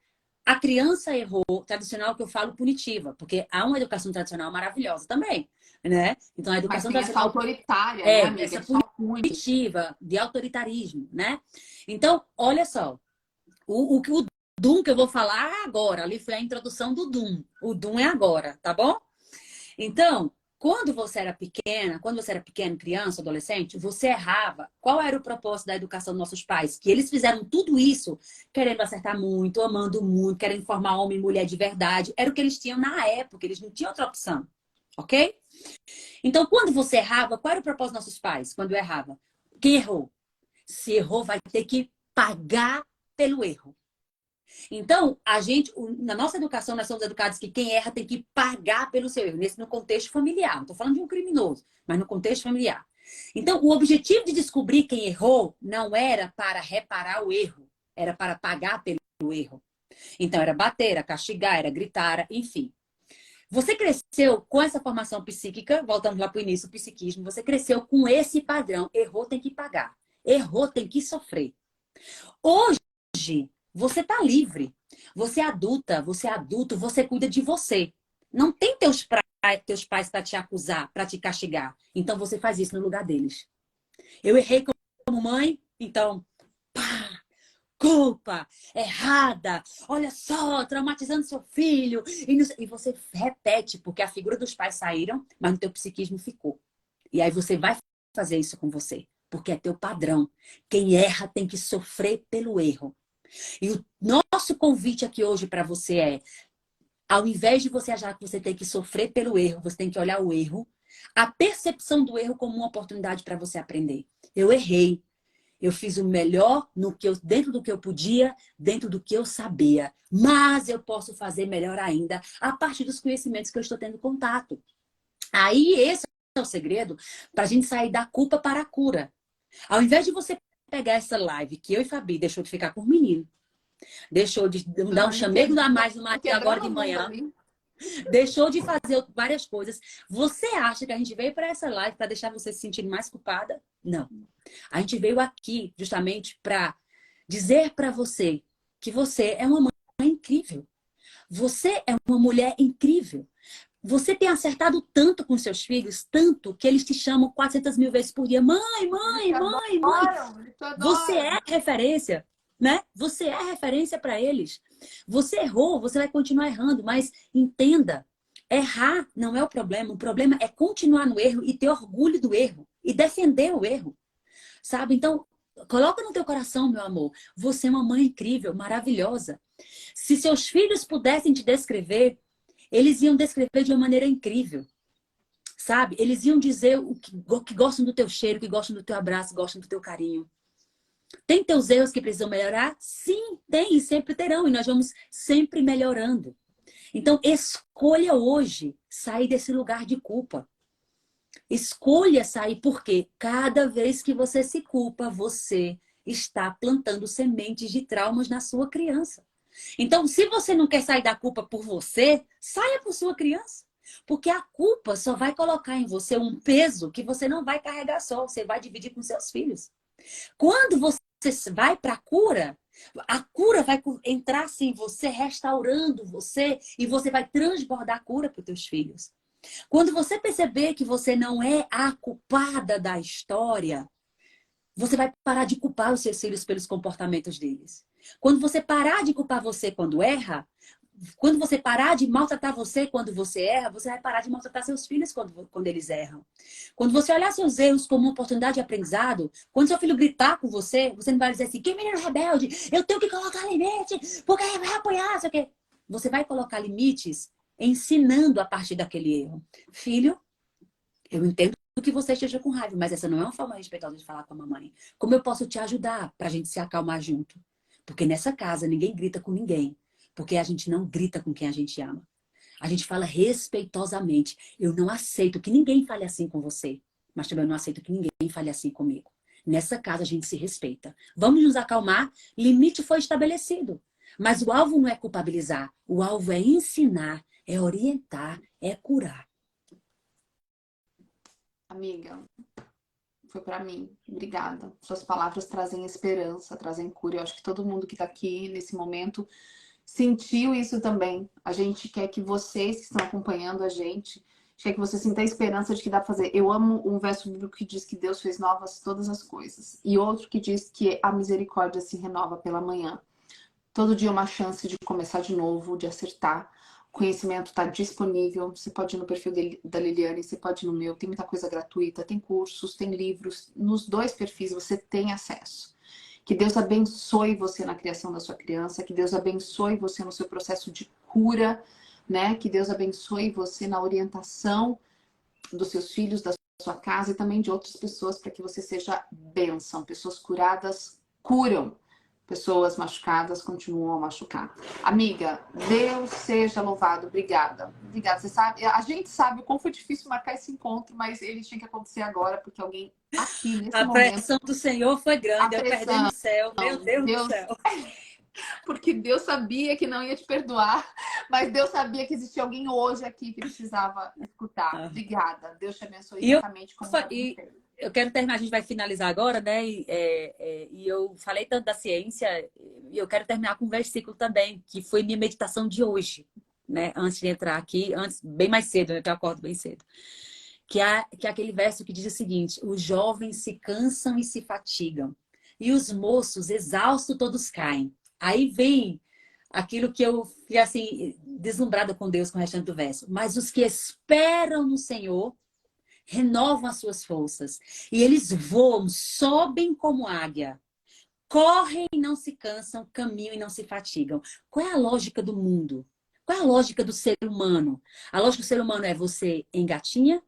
S2: a criança errou, tradicional que eu falo punitiva, porque há uma educação tradicional maravilhosa também, né? Então, a
S1: Mas
S2: educação
S1: tem essa
S2: tradicional
S1: autoritária, né, amiga?
S2: essa
S1: Que só pune.
S2: punitiva, de autoritarismo, né? Então, olha só, o Doom que eu vou falar agora, ali foi a introdução do Doom. O Doom é agora, tá bom? Então, quando você era pequena, criança, adolescente, você errava. Qual era o propósito da educação dos nossos pais? Que eles fizeram tudo isso querendo acertar muito, amando muito, querendo formar homem e mulher de verdade. Era o que eles tinham na época, eles não tinham outra opção, ok? Então, quando você errava, qual era o propósito dos nossos pais quando eu errava? Quem errou? Se errou, vai ter que pagar pelo erro. Então, na nossa educação, nós somos educados que quem erra tem que pagar pelo seu erro, no contexto familiar. Não estou falando de um criminoso, mas no contexto familiar. Então, o objetivo de descobrir quem errou não era para reparar o erro, era para pagar pelo erro. Então, era bater, era castigar, era gritar, enfim. Você cresceu com essa formação psíquica, voltando lá para o início, o psiquismo, você cresceu com esse padrão. Errou, tem que pagar. Errou, tem que sofrer. Hoje, você está livre. Você é adulta, você é adulto, você cuida de você. Não tem teus pais para te acusar, para te castigar. Então, você faz isso no lugar deles. Eu errei como mãe, então, pá, culpa, errada, olha só, traumatizando seu filho. E você repete, porque a figura dos pais saíram, mas no teu psiquismo ficou. E aí você vai fazer isso com você, porque é teu padrão. Quem erra tem que sofrer pelo erro. E o nosso convite aqui hoje para você é, ao invés de você achar que você tem que sofrer pelo erro, você tem que olhar o erro, a percepção do erro como uma oportunidade para você aprender. Eu errei. Eu fiz o melhor dentro do que eu podia, dentro do que eu sabia. Mas eu posso fazer melhor ainda a partir dos conhecimentos que eu estou tendo contato. Aí esse é o segredo para a gente sair da culpa para a cura. Ao invés de você pegar essa live que eu e Fabi deixou de ficar com o menino, deixou de dar um chamego a mais no marido agora de manhã, deixou de fazer várias coisas. Você acha que a gente veio para essa live para deixar você se sentir mais culpada? Não. A gente veio aqui justamente para dizer para você que você é uma mãe incrível. Você é uma mulher incrível. Você tem acertado tanto com seus filhos, tanto que eles te chamam 400 mil vezes por dia. Mãe, mãe, mãe, mãe. Você é referência, né? Você é referência para eles. Você errou, você vai continuar errando, mas entenda, errar não é o problema é continuar no erro e ter orgulho do erro e defender o erro, sabe? Então, coloca no teu coração, meu amor, você é uma mãe incrível, maravilhosa. Se seus filhos pudessem te descrever, eles iam descrever de uma maneira incrível, sabe? Eles iam dizer que gostam do teu cheiro, que gostam do teu abraço, gostam do teu carinho. Tem teus erros que precisam melhorar? Sim, tem e sempre terão. E nós vamos sempre melhorando. Então, escolha hoje sair desse lugar de culpa. Escolha sair, porque cada vez que você se culpa, você está plantando sementes de traumas na sua criança. Então, se você não quer sair da culpa por você, saia por sua criança. Porque a culpa só vai colocar em você um peso que você não vai carregar só, você vai dividir com seus filhos. Quando você vai para a cura vai entrar assim, você restaurando você e você vai transbordar a cura para os teus filhos. Quando você perceber que você não é a culpada da história, você vai parar de culpar os seus filhos pelos comportamentos deles. Quando você parar de culpar você quando erra, quando você parar de maltratar você quando você erra, você vai parar de maltratar seus filhos quando eles erram. Quando você olhar seus erros como uma oportunidade de aprendizado, quando seu filho gritar com você, você não vai dizer assim, que menino rebelde, eu tenho que colocar limite, porque vai apoiar, sei o quê. Você vai colocar limites ensinando a partir daquele erro. Filho, eu entendo que você esteja com raiva, mas essa não é uma forma respeitosa de falar com a mamãe. Como eu posso te ajudar para a gente se acalmar junto? Porque nessa casa ninguém grita com ninguém. Porque a gente não grita com quem a gente ama. A gente fala respeitosamente. Eu não aceito que ninguém fale assim com você. Mas também não aceito que ninguém fale assim comigo. Nessa casa a gente se respeita. Vamos nos acalmar. Limite foi estabelecido. Mas o alvo não é culpabilizar. O alvo é ensinar, é orientar, é curar.
S1: Amiga, foi para mim. Obrigada. Suas palavras trazem esperança, trazem cura. Eu acho que todo mundo que está aqui nesse momento sentiu isso também. A gente quer que vocês que estão acompanhando a gente, quer que você sinta a esperança de que dá para fazer. Eu amo um verso bíblico que diz que Deus fez novas todas as coisas. E outro que diz que a misericórdia se renova pela manhã. Todo dia uma chance de começar de novo, de acertar. O conhecimento está disponível. Você pode ir no perfil da Liliane, você pode ir no meu. Tem muita coisa gratuita, tem cursos, tem livros. Nos dois perfis você tem acesso. Que Deus abençoe você na criação da sua criança. Que Deus abençoe você no seu processo de cura, né? Que Deus abençoe você na orientação dos seus filhos, da sua casa e também de outras pessoas, para que você seja bênção. Pessoas curadas curam. Pessoas machucadas continuam a machucar. Amiga, Deus seja louvado. Obrigada. Obrigada. Você sabe, a gente sabe o quão foi difícil marcar esse encontro, mas ele tinha que acontecer agora, porque alguém aqui, nesse momento...
S2: A pressão do Senhor foi grande, eu perdi no céu. Meu Deus do céu.
S1: Porque Deus sabia que não ia te perdoar, mas Deus sabia que existia alguém hoje aqui que precisava escutar. Obrigada. Deus te abençoe exatamente como
S2: eu quero terminar, a gente vai finalizar agora, né? E eu falei tanto da ciência, e eu quero terminar com um versículo também, que foi minha meditação de hoje, né? Antes de entrar aqui, bem mais cedo, né? Que eu acordo bem cedo. Que é aquele verso que diz o seguinte: os jovens se cansam e se fatigam, e os moços exaustos todos caem. Aí vem aquilo que eu fiquei assim, deslumbrada com Deus com o restante do verso. Mas os que esperam no Senhor renovam as suas forças. E eles voam, sobem como águia. Correm e não se cansam, caminham e não se fatigam. Qual é a lógica do mundo? Qual é a lógica do ser humano? A lógica do ser humano é você engatinha,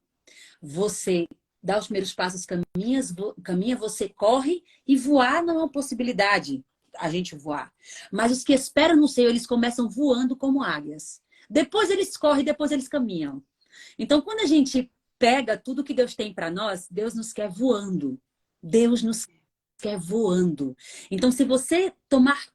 S2: você dá os primeiros passos, caminha, você corre e voar não é uma possibilidade a gente voar. Mas os que esperam no Senhor, eles começam voando como águias. Depois eles correm, depois eles caminham. Então, quando a gente pega tudo que Deus tem para nós, Deus nos quer voando. Deus nos quer voando. Então, se você tomar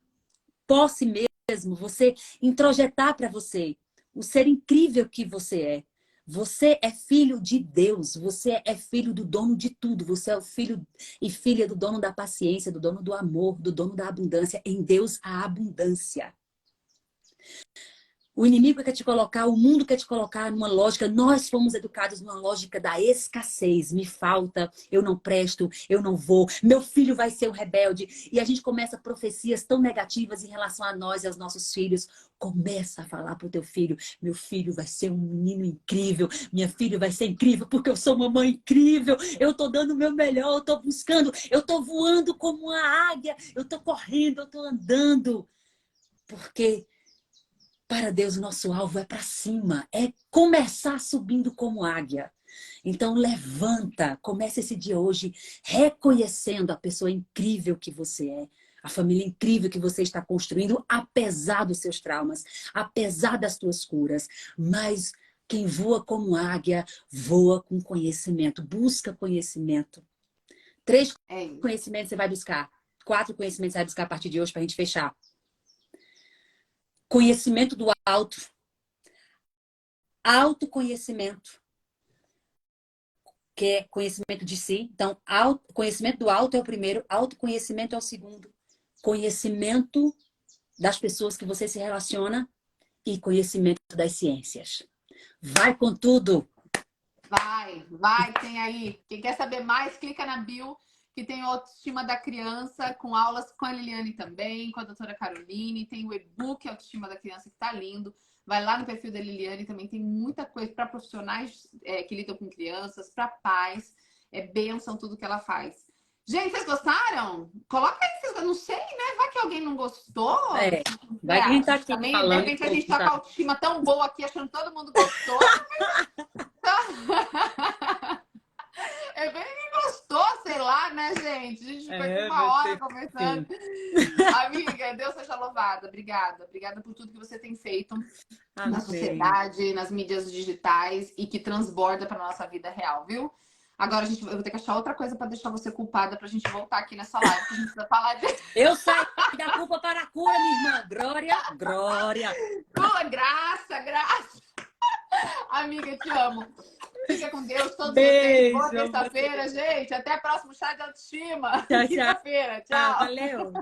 S2: posse mesmo, você introjetar para você o ser incrível que você é. Você é filho de Deus, você é filho do dono de tudo, você é o filho e filha do dono da paciência, do dono do amor, do dono da abundância. Em Deus há abundância. O inimigo quer te colocar, o mundo quer te colocar numa lógica. Nós fomos educados numa lógica da escassez. Me falta, eu não presto, eu não vou, meu filho vai ser um rebelde. E a gente começa profecias tão negativas em relação a nós e aos nossos filhos. Começa a falar pro teu filho: meu filho vai ser um menino incrível, minha filha vai ser incrível, porque eu sou uma mãe incrível, eu tô dando o meu melhor, eu tô buscando, eu tô voando como uma águia, eu tô correndo, eu tô andando. Porque para Deus, o nosso alvo é para cima, é começar subindo como águia. Então, levanta, comece esse dia hoje reconhecendo a pessoa incrível que você é, a família incrível que você está construindo, apesar dos seus traumas, apesar das suas curas. Mas quem voa como águia, voa com conhecimento, busca conhecimento. 3
S1: É isso.
S2: conhecimentos você vai buscar, 4 conhecimentos você vai buscar a partir de hoje para a gente fechar. Conhecimento do alto, autoconhecimento, que é conhecimento de si. Então, conhecimento do alto é o primeiro, autoconhecimento é o segundo. Conhecimento das pessoas que você se relaciona e conhecimento das ciências. Vai com tudo!
S1: Vai, tem aí. Quem quer saber mais, clica na bio, que tem Autoestima da Criança, com aulas com a Liliane também, com a doutora Caroline. Tem o e-book Autoestima da Criança, que tá lindo. Vai lá no perfil da Liliane, também tem muita coisa para profissionais que lidam com crianças, para pais. É bênção tudo que ela faz. Gente, vocês gostaram? Coloca aí, eu não sei, né? Vai que alguém não gostou.
S2: Vai que a gente tá aqui
S1: também,
S2: falando.
S1: De repente a gente tá com a autoestima tão boa aqui, achando que todo mundo gostou. É bem que gostou, sei lá, né, gente? A gente ficou aqui uma hora conversando. Amiga, Deus seja louvada. Obrigada. Obrigada por tudo que você tem feito na sociedade, nas mídias digitais e que transborda para nossa vida real, viu? Agora eu vou ter que achar outra coisa para deixar você culpada pra gente voltar aqui nessa live, que a gente precisa falar de...
S2: Eu saí da culpa para a cura, minha irmã. Glória, glória.
S1: Graça. Amiga, te amo. Fica com Deus, todos
S2: Beijo,
S1: vocês. Boa terça-feira, gente. Até o próximo chá de autoestima.
S2: Tchau, tchau.
S1: Quinta-feira. Tchau.
S2: Valeu.